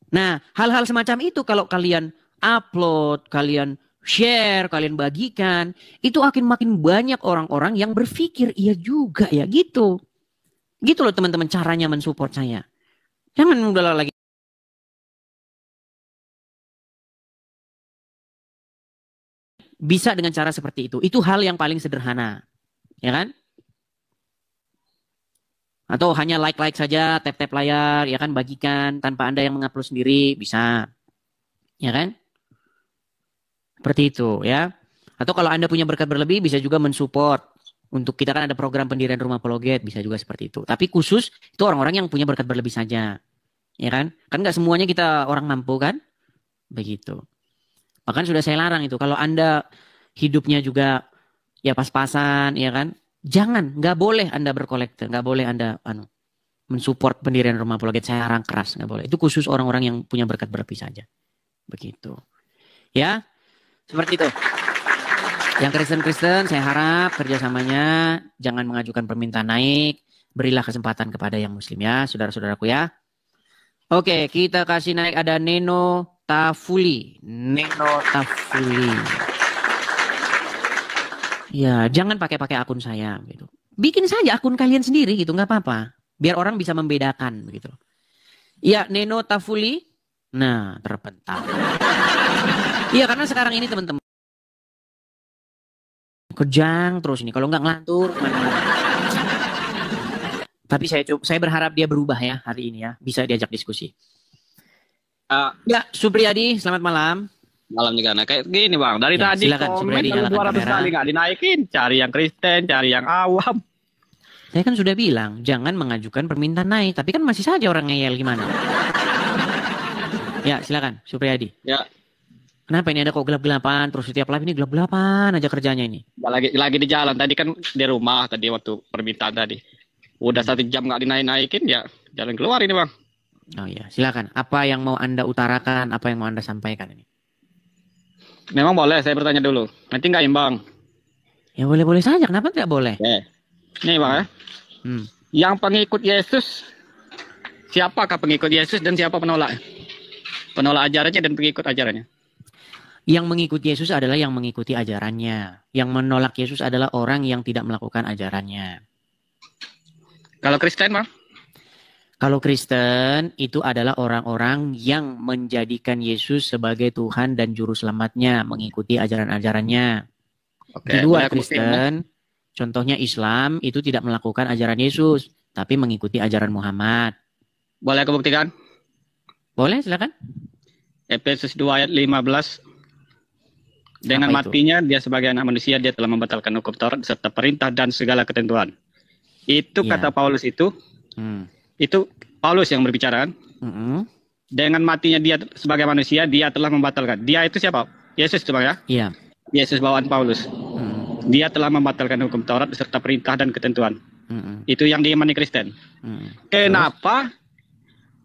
Nah, hal-hal semacam itu kalau kalian upload, kalian share, kalian bagikan, itu akan makin banyak orang-orang yang berpikir, iya juga ya gitu. Gitu loh teman-teman caranya mensupport saya. Jangan udah lagi. Bisa dengan cara seperti itu. Itu hal yang paling sederhana. Ya kan? Atau hanya like-like saja, tap-tap layar, ya kan, bagikan tanpa Anda yang mengupload sendiri, bisa. Ya kan? Seperti itu, ya. Atau kalau Anda punya berkat berlebih, bisa juga mensupport. Untuk kita kan ada program pendirian rumah apologet, bisa juga seperti itu. Tapi khusus itu orang-orang yang punya berkat berlebih saja. Ya kan? Kan nggak semuanya kita orang mampu kan? Begitu. Bahkan sudah saya larang itu. Kalau Anda hidupnya juga ya pas-pasan, ya kan? Jangan, nggak boleh Anda berkolektor, nggak boleh Anda mensupport pendirian rumah apologet. Saya larang keras, nggak boleh. Itu khusus orang-orang yang punya berkat berlebih saja. Begitu. Ya, seperti itu. Yang Kristen-Kristen, saya harap kerjasamanya jangan mengajukan permintaan naik. Berilah kesempatan kepada yang Muslim ya, saudara-saudaraku ya. Oke, kita kasih naik ada Neno Tafuli. Neno Tafuli. Ya, jangan pakai akun saya gitu. Bikin saja akun kalian sendiri gitu, nggak apa-apa. Biar orang bisa membedakan begitu. Ya, Neno Tafuli. Nah, terpental. Iya, karena sekarang ini teman-teman kejang terus ini. Kalau nggak ngelantur, tapi saya berharap dia berubah ya hari ini ya. Bisa diajak diskusi. Ya, Supriyadi, selamat malam. Malam juga. Nah, kayak gini Bang, dari Ya, tadi silakan, komen Supriyadi, nyalakan 200 kamera. kali nggak dinaikin, cari yang Kristen, cari yang awam. Saya kan sudah bilang, jangan mengajukan permintaan naik. Tapi kan masih saja orang ngeyel gimana. Ya, silakan, Supriyadi. Ya, Kenapa ini ada kok gelap-gelapan, terus setiap live ini gelap-gelapan aja kerjanya ini. lagi di jalan. Tadi kan di rumah tadi waktu permintaan tadi. Udah 1 jam nggak dinaikin ya, jalan keluar ini Bang. Oh iya, silakan. Apa yang mau Anda utarakan, apa yang mau Anda sampaikan ini? Memang boleh saya bertanya dulu. Nanti nggak imbang. Ya boleh-boleh saja, kenapa tidak boleh? Nih Bang ya. Yang pengikut Yesus, siapakah pengikut Yesus dan siapa penolak? Penolak ajarannya dan pengikut ajarannya. Yang mengikuti Yesus adalah yang mengikuti ajarannya. Yang menolak Yesus adalah orang yang tidak melakukan ajarannya. Kalau Kristen Bang? Kalau Kristen itu adalah orang-orang yang menjadikan Yesus sebagai Tuhan dan Juru Selamatnya, mengikuti ajaran-ajarannya. Oke, Di luar boleh aku buktiin, Kristen, contohnya Islam, itu tidak melakukan ajaran Yesus, tapi mengikuti ajaran Muhammad. Boleh aku buktikan? Boleh, silakan. Efesus 2 ayat 15. Dengan matinya dia sebagai anak manusia, dia telah membatalkan hukum Taurat serta perintah dan segala ketentuan. Itu kata Paulus itu Paulus yang berbicara kan? Dengan matinya dia sebagai manusia, dia telah membatalkan. Dia itu siapa? Yesus itu Bang ya? Iya. Yesus bawaan Paulus. Dia telah membatalkan hukum Taurat serta perintah dan ketentuan. Itu yang diimani Kristen. Kenapa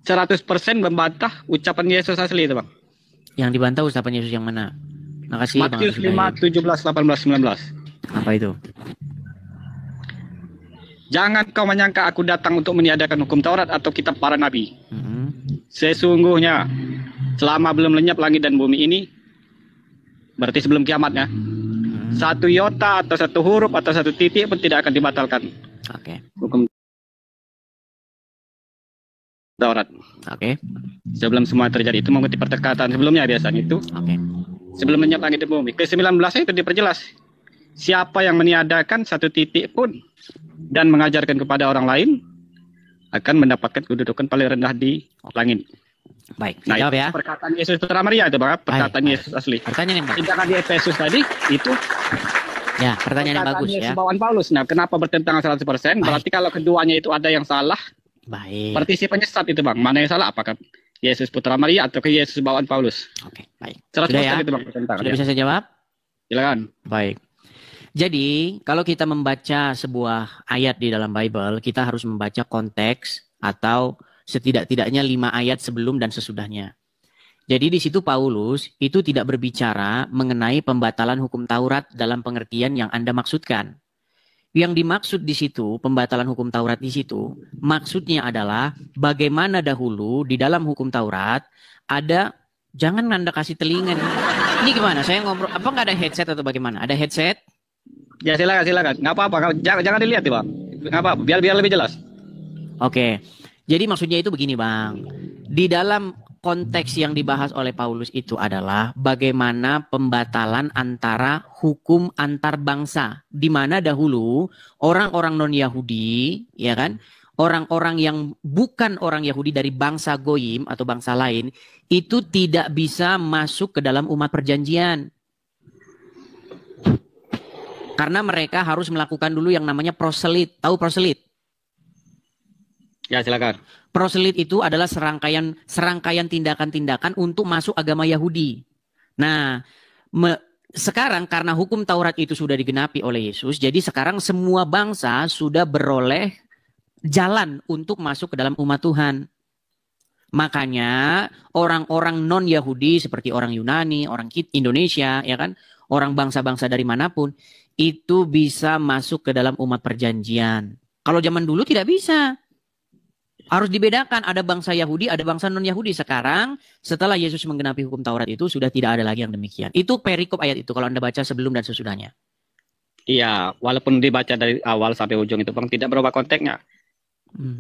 100% membantah ucapan Yesus asli itu Bang? Yang dibantah ucapan Yesus yang mana? Makasih Bang. Matius 5, 17, 18, 19. Apa itu? Jangan kau menyangka aku datang untuk meniadakan hukum Taurat atau kitab para nabi. Sesungguhnya selama belum lenyap langit dan bumi ini, berarti sebelum kiamatnya, satu iota atau satu huruf atau satu titik pun tidak akan dibatalkan. Hukum Taurat. Sebelum semua terjadi itu mengikuti perkataan sebelumnya biasanya itu. Sebelum lenyap langit dan bumi. Ke-19 itu diperjelas. Siapa yang meniadakan satu titik pun dan mengajarkan kepada orang lain akan mendapatkan kedudukan paling rendah di langit. Baik, nah, jawab ya. Perkataan Yesus Putra Maria itu Bang, perkataan Yesus asli. Pertanyaan yang bagus. Sedangkan di Efesus tadi itu ya, pertanyaan yang bagus ya. Bawaan Paulus. Nah, kenapa bertentangan 100%? Berarti kalau keduanya itu ada yang salah. Baik. Partisipannya sesat itu Bang. Mana yang salah? Apakah Yesus Putra Maria atau ke Yesus bawaan Paulus? Oke, baik. 100% Sudah ya? itu Bang bertentangan. Sudah bisa saya jawab? Silakan. Baik. Jadi, kalau kita membaca sebuah ayat di dalam Bible, kita harus membaca konteks atau setidak-tidaknya 5 ayat sebelum dan sesudahnya. Jadi di situ Paulus itu tidak berbicara mengenai pembatalan hukum Taurat dalam pengertian yang Anda maksudkan. Yang dimaksud di situ, pembatalan hukum Taurat di situ, maksudnya adalah bagaimana dahulu di dalam hukum Taurat ada, jangan Anda kasih telinga. Ini gimana? Saya ngobrol, apa nggak ada headset atau bagaimana? Ada headset? Ya silakan. Nggak apa-apa. Jangan dilihat ya Bang. Nggak apa-apa. Biar lebih jelas. Oke. Jadi maksudnya itu begini Bang. Di dalam konteks yang dibahas oleh Paulus itu adalah bagaimana pembatalan antara hukum antar bangsa. Di mana dahulu orang-orang non-Yahudi, ya kan? Orang-orang yang bukan orang Yahudi dari bangsa Goyim atau bangsa lain, itu tidak bisa masuk ke dalam umat perjanjian. Karena mereka harus melakukan dulu yang namanya proselit. Tahu proselit? Ya silakan. Proselit itu adalah serangkaian tindakan-tindakan untuk masuk agama Yahudi. Nah, sekarang karena hukum Taurat itu sudah digenapi oleh Yesus, jadi sekarang semua bangsa sudah beroleh jalan untuk masuk ke dalam umat Tuhan. Makanya orang-orang non-Yahudi seperti orang Yunani, orang Indonesia, ya kan, orang bangsa-bangsa dari manapun itu bisa masuk ke dalam umat perjanjian. Kalau zaman dulu tidak bisa. Harus dibedakan, ada bangsa Yahudi, ada bangsa non-Yahudi. Sekarang setelah Yesus menggenapi hukum Taurat itu sudah tidak ada lagi yang demikian. Itu perikop ayat itu kalau Anda baca sebelum dan sesudahnya. Iya, walaupun dibaca dari awal sampai ujung itu Bang tidak berubah konteksnya.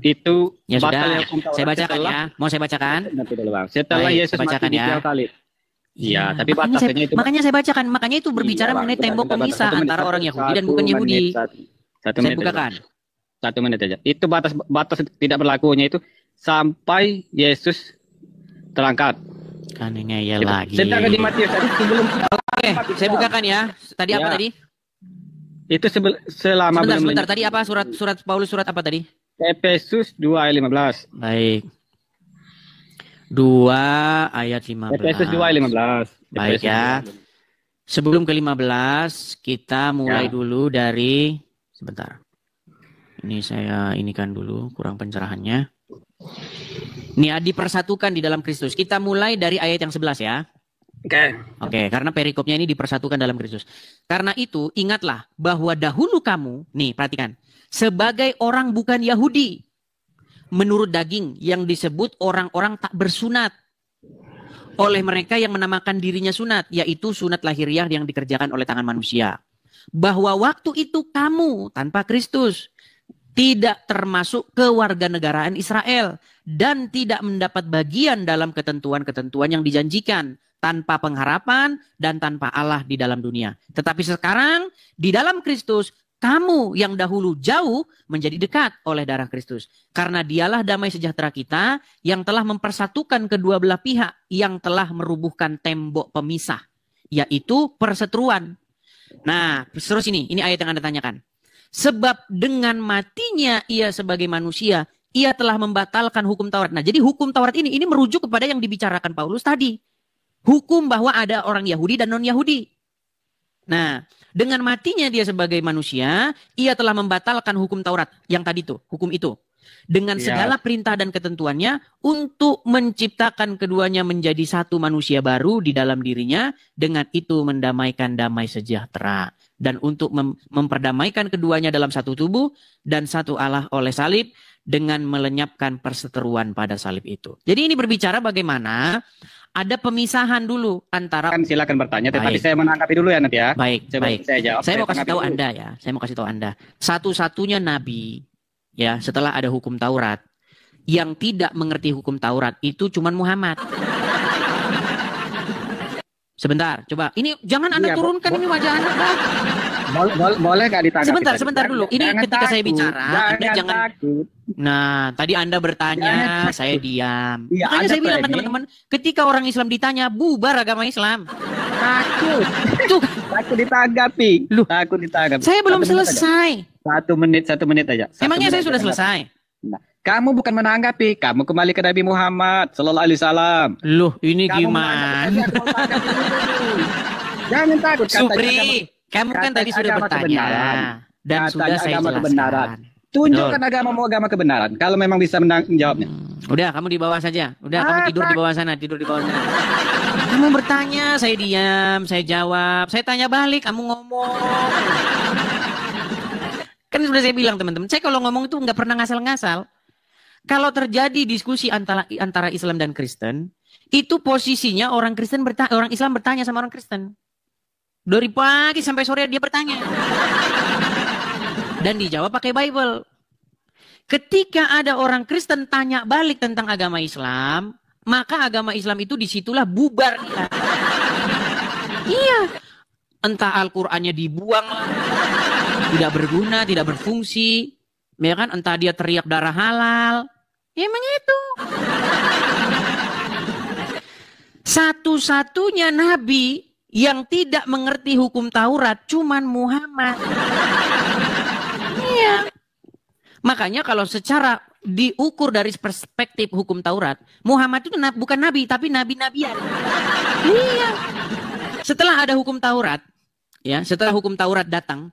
Itu ya sudah. hukum Taurat saya bacakan setelah, ya. Mau saya bacakan? Setelah Baik, Yesus bacakan mati ya. 3 kali. Iya, tapi makanya batasannya itu. Makanya saya bacakan. Makanya itu berbicara mengenai tembok pemisah antara orang Yahudi dan bukan Yahudi. Saya bukakan. 1 menit aja. Itu batas tidak berlakunya itu sampai Yesus terangkat. Kan ngeyel lagi. Sedangkan di Matius tadi sebelum. Oke, saya bukakan ya. Tadi apa tadi? Itu selama sebentar. Tadi apa surat Paulus surat apa tadi? Efesus 2 ayat 15. Baik. 2 ayat 15. Efesus 2 ayat 15. Baik ya. Sebelum ke 15 kita mulai dulu dari sebentar. Ini saya inikan dulu kurang pencerahannya. Nih dipersatukan di dalam Kristus. Kita mulai dari ayat yang 11 ya. Oke, karena perikopnya ini dipersatukan dalam Kristus. Karena itu ingatlah bahwa dahulu kamu, nih perhatikan, sebagai orang bukan Yahudi, menurut daging yang disebut orang-orang tak bersunat. Oleh mereka yang menamakan dirinya sunat, yaitu sunat lahiriah yang dikerjakan oleh tangan manusia. Bahwa waktu itu kamu tanpa Kristus tidak termasuk kewarganegaraan Israel dan tidak mendapat bagian dalam ketentuan-ketentuan yang dijanjikan, tanpa pengharapan dan tanpa Allah di dalam dunia. Tetapi sekarang di dalam Kristus kamu yang dahulu jauh menjadi dekat oleh darah Kristus. Karena dialah damai sejahtera kita yang telah mempersatukan kedua belah pihak, yang telah merubuhkan tembok pemisah, yaitu perseteruan. Nah, terus ini ayat yang Anda tanyakan. Sebab dengan matinya ia sebagai manusia, ia telah membatalkan hukum Taurat. Nah, jadi hukum Taurat ini merujuk kepada yang dibicarakan Paulus tadi. Hukum bahwa ada orang Yahudi dan non-Yahudi. Nah, dengan matinya dia sebagai manusia, ia telah membatalkan hukum Taurat yang tadi tuh, hukum itu. Dengan segala perintah dan ketentuannya untuk menciptakan keduanya menjadi satu manusia baru di dalam dirinya, dengan itu mendamaikan damai sejahtera. Dan untuk memperdamaikan keduanya dalam satu tubuh dan satu Allah oleh salib, dengan melenyapkan perseteruan pada salib itu. Jadi ini berbicara bagaimana ada pemisahan dulu antara... Silakan bertanya, tetapi saya menanggapi dulu ya nanti ya. Baik, baik. Saya jawab. Saya mau kasih tahu Anda ya. Saya mau kasih tahu Anda. Satu-satunya nabi ya setelah ada hukum Taurat yang tidak mengerti hukum Taurat itu cuma Muhammad. Sebentar, coba. Ini jangan Anda turunkan ini wajah Anda. Boleh nggak ditanggapi? Sebentar dulu. Ini ketika saya bicara, Anda jangan takut. Nah, tadi Anda bertanya, saya diam. Ya, makanya saya bilang ke teman-teman, ketika orang Islam ditanya, bubar agama Islam. Takut. Takut ditanggapi. Takut ditanggapi. Saya belum selesai. 1 menit aja. Emangnya saya sudah selesai? Nah, kamu bukan menanggapi, kamu kembali ke Nabi Muhammad Sallallahu Alaihi Wasallam. Loh, ini gimana? Jangan takut. Supri, kamu kan tadi sudah bertanya dan sudah saya jelaskan. Tunjukkan agama kebenaran. Kalau memang bisa menjawabnya. Udah, kamu di bawah saja. Udah, kamu tidur di bawah sana, tidur di bawah sana. Kamu bertanya, saya diam, saya jawab. Saya tanya balik, kamu ngomong. Kan sudah saya bilang teman-teman, saya kalau ngomong itu nggak pernah ngasal-ngasal. Kalau terjadi diskusi antara Islam dan Kristen, itu posisinya orang Islam bertanya sama orang Kristen. Dari pagi sampai sore dia bertanya. Dan dijawab pakai Bible. Ketika ada orang Kristen tanya balik tentang agama Islam, maka agama Islam itu disitulah bubar dia. Iya. Entah Al-Qur'annya dibuang, tidak berguna, tidak berfungsi. Ya kan? Entah dia teriak darah halal. Ya emang itu. Satu-satunya nabi yang tidak mengerti hukum Taurat cuman Muhammad. Iya. Makanya kalau secara diukur dari perspektif hukum Taurat, Muhammad itu bukan nabi tapi nabi-nabian. Iya. Setelah ada hukum Taurat, ya, setelah hukum Taurat datang,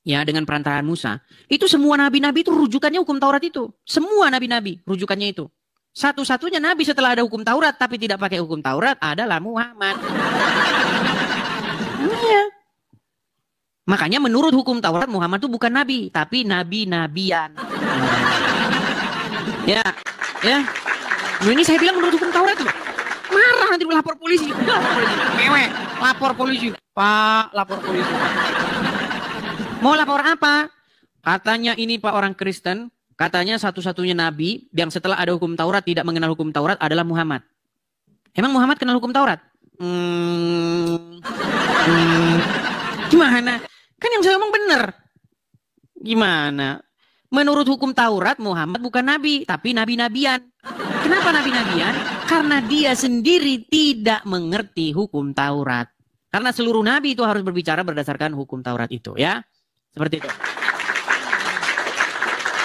ya, dengan perantaraan Musa, itu semua nabi-nabi itu rujukannya hukum Taurat itu. Semua nabi-nabi rujukannya itu. Satu-satunya nabi setelah ada hukum Taurat tapi tidak pakai hukum Taurat adalah Muhammad. Iya. Makanya menurut hukum Taurat Muhammad itu bukan nabi tapi nabi-nabian. Ya, ya. Nah, ini saya bilang menurut hukum Taurat loh. Marah nanti lapor polisi. Mewek, lapor polisi. Pak, lapor polisi. Mau lapor apa? Katanya ini Pak orang Kristen, katanya satu-satunya nabi yang setelah ada hukum Taurat tidak mengenal hukum Taurat adalah Muhammad. Emang Muhammad kenal hukum Taurat? Gimana? Kan yang saya omong benar. Gimana? Menurut hukum Taurat Muhammad bukan nabi, tapi nabi-nabian. Kenapa nabi-nabian? Karena dia sendiri tidak mengerti hukum Taurat. Karena seluruh nabi itu harus berbicara berdasarkan hukum Taurat itu, ya. Seperti itu.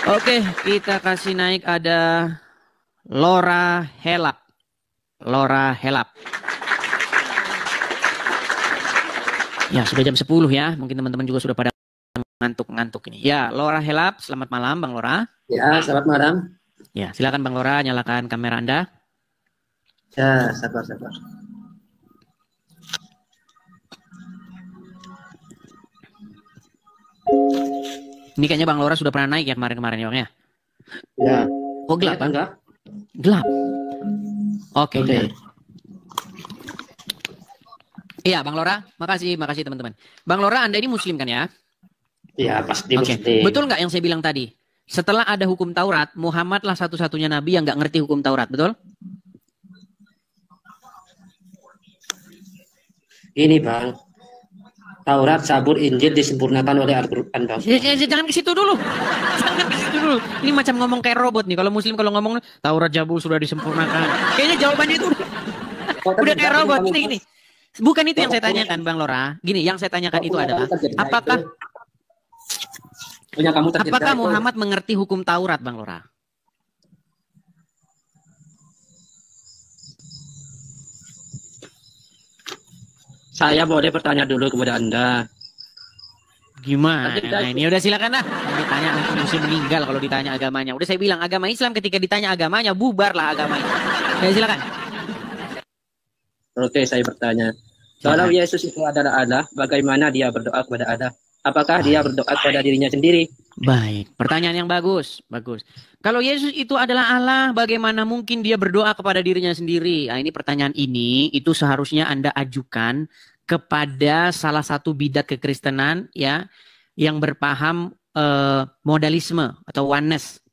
Oke, kita kasih naik ada Laura Helap. Laura Helap. Ya, sudah jam 10 ya. Mungkin teman-teman juga sudah pada ngantuk-ngantuk ini. Ya, Laura Helap, selamat malam Bang Laura. Ya, selamat malam. Ya, silakan Bang Laura, nyalakan kamera Anda. Ya, sabar. Ini kayaknya Bang Laura sudah pernah naik ya kemarin-kemarin ya Bang ya? Ya. Oh, gelap Bang? Enggak. Gelap. Oke. Iya Bang Laura, makasih teman-teman. Bang Laura, Anda ini Muslim kan ya? Iya, pasti Muslim. Betul nggak yang saya bilang tadi? Setelah ada hukum Taurat, Muhammadlah satu-satunya nabi yang nggak ngerti hukum Taurat, betul? Ini Bang, Taurat, Zabur, Injil disempurnakan oleh Al-Quran, Bang. Jangan ke situ dulu. Jangan ke situ dulu. Ini macam ngomong kayak robot nih. Kalau Muslim kalau ngomong Taurat, Zabur sudah disempurnakan. Kayaknya jawabannya itu udah kayak robot. Ini. Bukan itu yang saya tanyakan, Bang Lora. Gini, yang saya tanyakan itu adalah apakah Muhammad mengerti hukum Taurat, Bang Lora? Saya boleh bertanya dulu kepada Anda. Gimana? Nah, ini udah silakan lah. Ditanya nanti mesti meninggal kalau ditanya agamanya. Udah saya bilang agama Islam ketika ditanya agamanya bubarlah agamanya. Ya silakan. Oke, saya bertanya. Kalau Yesus itu adalah Allah, bagaimana dia berdoa kepada Allah? Apakah dia berdoa kepada dirinya sendiri? Baik, pertanyaan yang bagus, bagus. Kalau Yesus itu adalah Allah, bagaimana mungkin dia berdoa kepada dirinya sendiri? Nah, ini pertanyaan ini itu seharusnya Anda ajukan kepada salah satu bidat kekristenan ya yang berpaham modalisme atau oneness,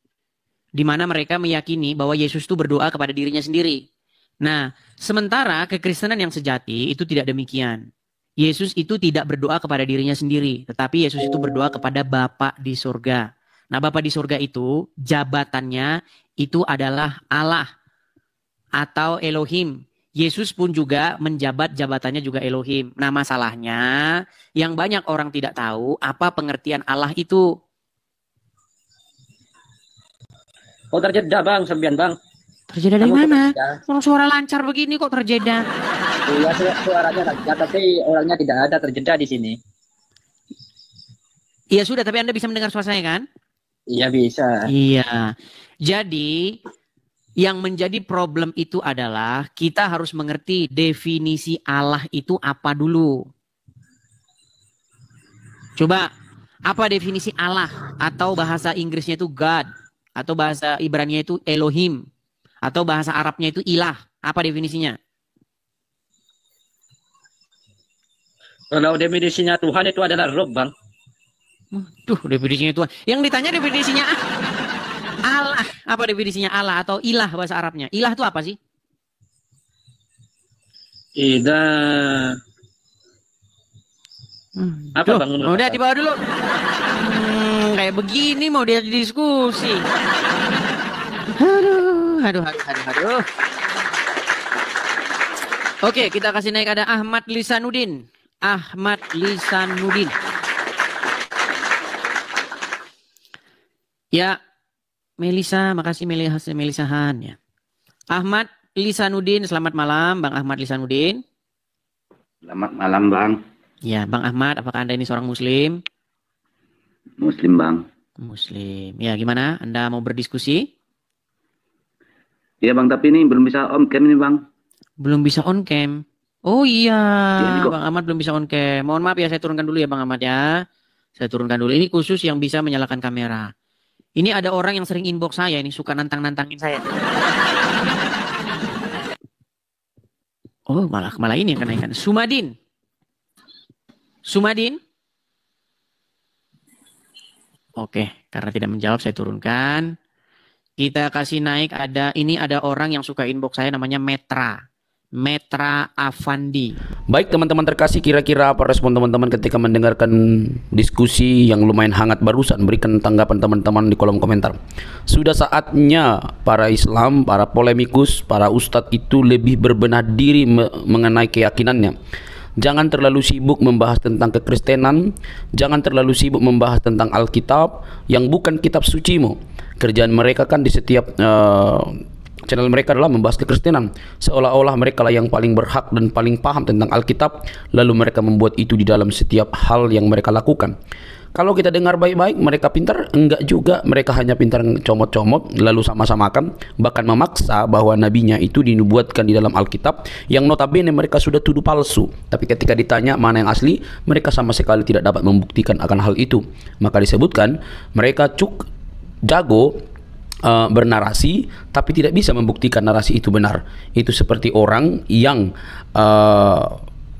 di mana mereka meyakini bahwa Yesus itu berdoa kepada dirinya sendiri. Nah, sementara kekristenan yang sejati itu tidak demikian. Yesus itu tidak berdoa kepada dirinya sendiri, tetapi Yesus itu berdoa kepada Bapa di surga. Nah, Bapa di surga itu jabatannya itu adalah Allah atau Elohim. Yesus pun juga menjabat jabatannya juga Elohim. Nah, masalahnya yang banyak orang tidak tahu apa pengertian Allah itu. Oh, terjeda, Bang, Sembian, Bang. Terjeda dari mana? Orang suara lancar begini kok terjeda? Iya, suaranya lancar, tapi orangnya tidak ada, terjeda di sini. Iya sudah, tapi Anda bisa mendengar suara saya kan? Iya, bisa. Iya. Jadi yang menjadi problem itu adalah kita harus mengerti definisi Allah itu apa dulu. Coba, apa definisi Allah? Atau bahasa Inggrisnya itu God, atau bahasa Ibraninya itu Elohim, atau bahasa Arabnya itu ilah. Apa definisinya? Kalau definisinya Tuhan itu adalah Rob, Bang. Tuh, definisinya Tuhan. Yang ditanya definisinya Allah. Apa definisinya Allah atau ilah bahasa Arabnya? Ilah itu apa sih? Ilah. Apa Bang? Udah dibawa dulu. Kayak begini mau dia diskusi. Aduh. Oke, kita kasih naik ada Ahmad Lisanuddin. Ahmad Lisanuddin. Ya, Melisa, makasih Melisahan ya. Ahmad Lisanuddin, selamat malam Bang Ahmad Lisanuddin. Selamat malam Bang. Ya, Bang Ahmad, apakah Anda ini seorang Muslim? Muslim Bang. Muslim. Ya, gimana? Anda mau berdiskusi? Iya Bang, tapi ini belum bisa on cam nih Bang. Belum bisa on cam. Oh iya, ya, Bang Ahmad belum bisa on cam. Mohon maaf ya, saya turunkan dulu ya Bang Ahmad ya. Saya turunkan dulu. Ini khusus yang bisa menyalakan kamera. Ini ada orang yang sering inbox saya, ini suka nantang-nantangin saya. Oh, malah ini yang kenaikan. Sumadin. Oke, karena tidak menjawab saya turunkan. Kita kasih naik ini ada orang yang suka inbox saya namanya Metra Afandi. Baik teman-teman terkasih, kira-kira apa respon teman-teman ketika mendengarkan diskusi yang lumayan hangat barusan? Berikan tanggapan teman-teman di kolom komentar. Sudah saatnya para Islam, para polemikus, para ustadz itu lebih berbenah diri mengenai keyakinannya. Jangan terlalu sibuk membahas tentang kekristenan, jangan terlalu sibuk membahas tentang Alkitab yang bukan kitab sucimu. Kerjaan mereka kan di setiap channel mereka adalah membahas kekristenan, seolah-olah mereka lah yang paling berhak dan paling paham tentang Alkitab, lalu mereka membuat itu di dalam setiap hal yang mereka lakukan. Kalau kita dengar baik-baik, mereka pintar? Enggak juga, mereka hanya pintar comot-comot lalu sama-samakan, bahkan memaksa bahwa nabinya itu dinubuatkan di dalam Alkitab yang notabene mereka sudah tuduh palsu. Tapi ketika ditanya mana yang asli, mereka sama sekali tidak dapat membuktikan akan hal itu. Maka disebutkan mereka jago bernarasi tapi tidak bisa membuktikan narasi itu benar. Itu seperti orang yang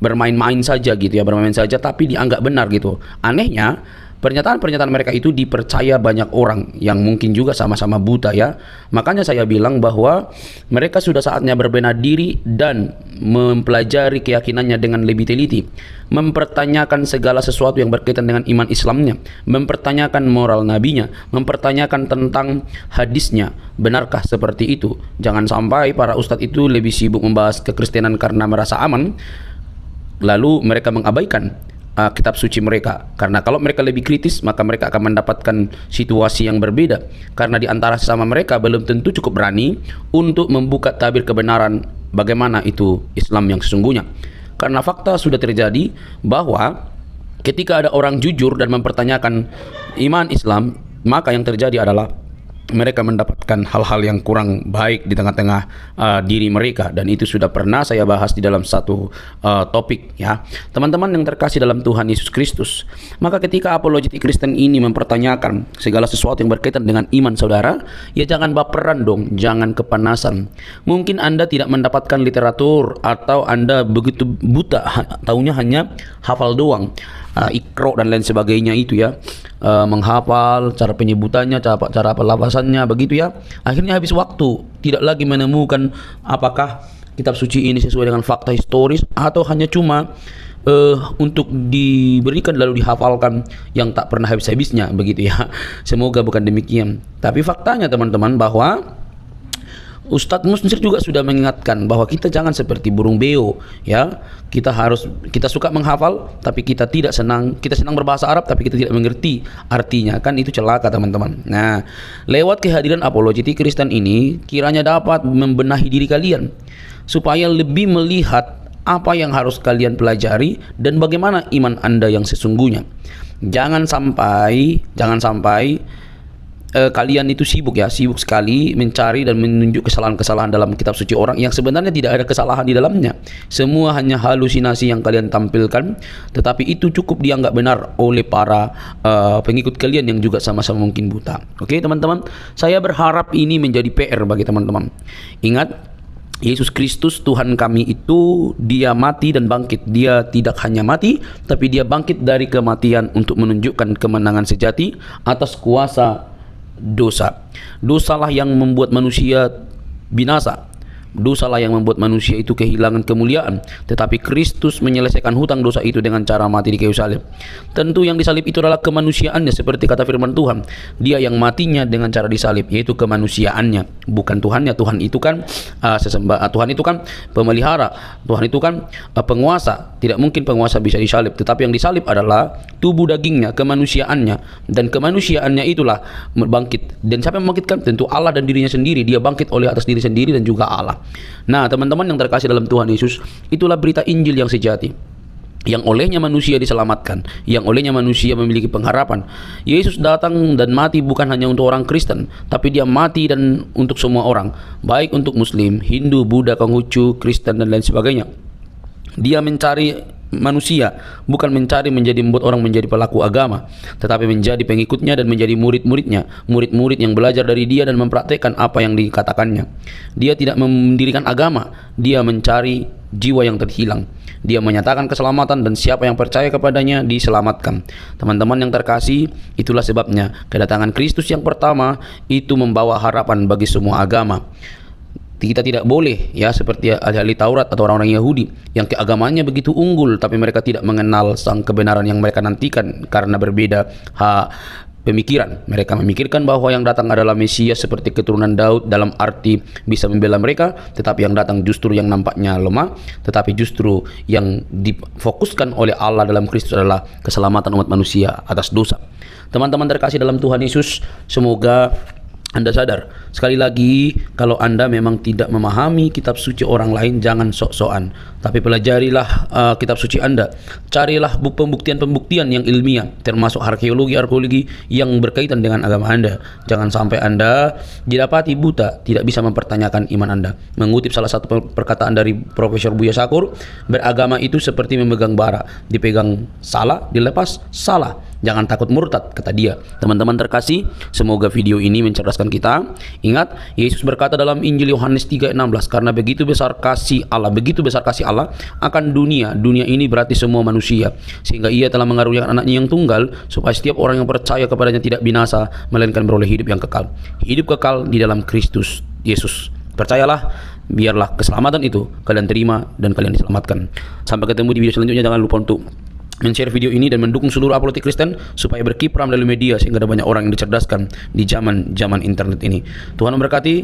bermain-main saja gitu ya, bermain saja tapi dianggap benar gitu. Anehnya Pernyataan-pernyataan mereka itu dipercaya banyak orang yang mungkin juga sama-sama buta ya. Makanya saya bilang bahwa mereka sudah saatnya berbenah diri dan mempelajari keyakinannya dengan lebih teliti, mempertanyakan segala sesuatu yang berkaitan dengan iman Islamnya, mempertanyakan moral nabinya, mempertanyakan tentang hadisnya. Benarkah seperti itu? Jangan sampai para ustadz itu lebih sibuk membahas kekristenan karena merasa aman, lalu mereka mengabaikan kitab suci mereka. Karena kalau mereka lebih kritis, maka mereka akan mendapatkan situasi yang berbeda. Karena di antara sesama mereka belum tentu cukup berani untuk membuka tabir kebenaran bagaimana itu Islam yang sesungguhnya. Karena fakta sudah terjadi bahwa ketika ada orang jujur dan mempertanyakan iman Islam, maka yang terjadi adalah mereka mendapatkan hal-hal yang kurang baik di tengah-tengah diri mereka, dan itu sudah pernah saya bahas di dalam satu topik ya. Teman-teman yang terkasih dalam Tuhan Yesus Kristus, maka ketika apologetik Kristen ini mempertanyakan segala sesuatu yang berkaitan dengan iman saudara, ya jangan baperan dong, jangan kepanasan. Mungkin Anda tidak mendapatkan literatur atau Anda begitu buta, taunya hanya hafal doang, ikro dan lain sebagainya itu ya, menghafal cara penyebutannya, cara pelafasannya begitu ya. Akhirnya habis waktu, tidak lagi menemukan apakah kitab suci ini sesuai dengan fakta historis atau hanya cuma untuk diberikan lalu dihafalkan yang tak pernah habis-habisnya begitu ya. Semoga bukan demikian. Tapi faktanya teman-teman bahwa Ustadz Musnir juga sudah mengingatkan bahwa kita jangan seperti burung beo ya. Kita suka menghafal tapi kita senang berbahasa Arab tapi kita tidak mengerti artinya, kan itu celaka teman-teman. Nah, lewat kehadiran apologetik Kristen ini kiranya dapat membenahi diri kalian supaya lebih melihat apa yang harus kalian pelajari dan bagaimana iman Anda yang sesungguhnya. Jangan sampai kalian itu sibuk sekali mencari dan menunjuk kesalahan-kesalahan dalam kitab suci orang yang sebenarnya tidak ada kesalahan di dalamnya. Semua hanya halusinasi yang kalian tampilkan, tetapi itu cukup dianggap benar oleh para pengikut kalian yang juga sama-sama mungkin buta. Oke teman-teman, saya berharap ini menjadi PR bagi teman-teman. Ingat, Yesus Kristus Tuhan kami itu dia mati dan bangkit. Dia tidak hanya mati, tapi dia bangkit dari kematian untuk menunjukkan kemenangan sejati atas kuasa dosa. Dosalah yang membuat manusia binasa. Dosalah yang membuat manusia itu kehilangan kemuliaan. Tetapi Kristus menyelesaikan hutang dosa itu dengan cara mati di kayu salib. Tentu yang disalib itu adalah kemanusiaannya, seperti kata firman Tuhan. Dia yang matinya dengan cara disalib, yaitu kemanusiaannya, bukan Tuhannya. Tuhan itu kan Tuhan itu kan pemelihara. Tuhan itu kan penguasa. Tidak mungkin penguasa bisa disalib. Tetapi yang disalib adalah tubuh dagingnya, kemanusiaannya, dan kemanusiaannya itulah bangkit. Dan siapa yang membangkitkan? Tentu Allah dan dirinya sendiri. Dia bangkit oleh atas diri sendiri dan juga Allah. Nah teman-teman yang terkasih dalam Tuhan Yesus, itulah berita Injil yang sejati, yang olehnya manusia diselamatkan, yang olehnya manusia memiliki pengharapan. Yesus datang dan mati bukan hanya untuk orang Kristen, tapi dia mati dan untuk semua orang, baik untuk Muslim, Hindu, Buddha, Konghucu, Kristen dan lain sebagainya. Dia mencari manusia, bukan mencari membuat orang menjadi pelaku agama, tetapi menjadi pengikutnya dan menjadi murid-muridnya, murid-murid yang belajar dari dia dan mempraktekkan apa yang dikatakannya. Dia tidak mendirikan agama, dia mencari jiwa yang terhilang. Dia menyatakan keselamatan dan siapa yang percaya kepadanya diselamatkan. Teman-teman yang terkasih, itulah sebabnya kedatangan Kristus yang pertama itu membawa harapan bagi semua agama. Kita tidak boleh ya seperti ahli Taurat atau orang-orang Yahudi yang keagamaannya begitu unggul tapi mereka tidak mengenal sang kebenaran yang mereka nantikan karena berbeda pemikiran. Mereka memikirkan bahwa yang datang adalah Mesias seperti keturunan Daud dalam arti bisa membela mereka, tetapi yang datang justru yang nampaknya lemah, tetapi justru yang difokuskan oleh Allah dalam Kristus adalah keselamatan umat manusia atas dosa. Teman-teman terkasih dalam Tuhan Yesus, semoga Anda sadar, sekali lagi, kalau Anda memang tidak memahami kitab suci orang lain, jangan sok-sokan, tapi pelajarilah kitab suci Anda. Carilah pembuktian-pembuktian yang ilmiah, termasuk arkeologi yang berkaitan dengan agama Anda. Jangan sampai Anda didapati buta, tidak bisa mempertanyakan iman Anda. Mengutip salah satu perkataan dari Profesor Buya Syakur, beragama itu seperti memegang bara, dipegang salah, dilepas salah. Jangan takut murtad, kata dia. Teman-teman terkasih, semoga video ini mencerdaskan kita. Ingat, Yesus berkata dalam Injil Yohanes 3:16, karena begitu besar kasih Allah akan dunia ini berarti semua manusia, sehingga ia telah mengaruniakan anaknya yang tunggal, supaya setiap orang yang percaya kepadanya tidak binasa, melainkan beroleh hidup yang kekal. Hidup kekal di dalam Kristus Yesus. Percayalah, biarlah keselamatan itu kalian terima dan kalian diselamatkan. Sampai ketemu di video selanjutnya. Jangan lupa untuk men-share video ini dan mendukung seluruh apologetik Kristen supaya berkiprah melalui media, sehingga ada banyak orang yang dicerdaskan di zaman internet ini. Tuhan memberkati.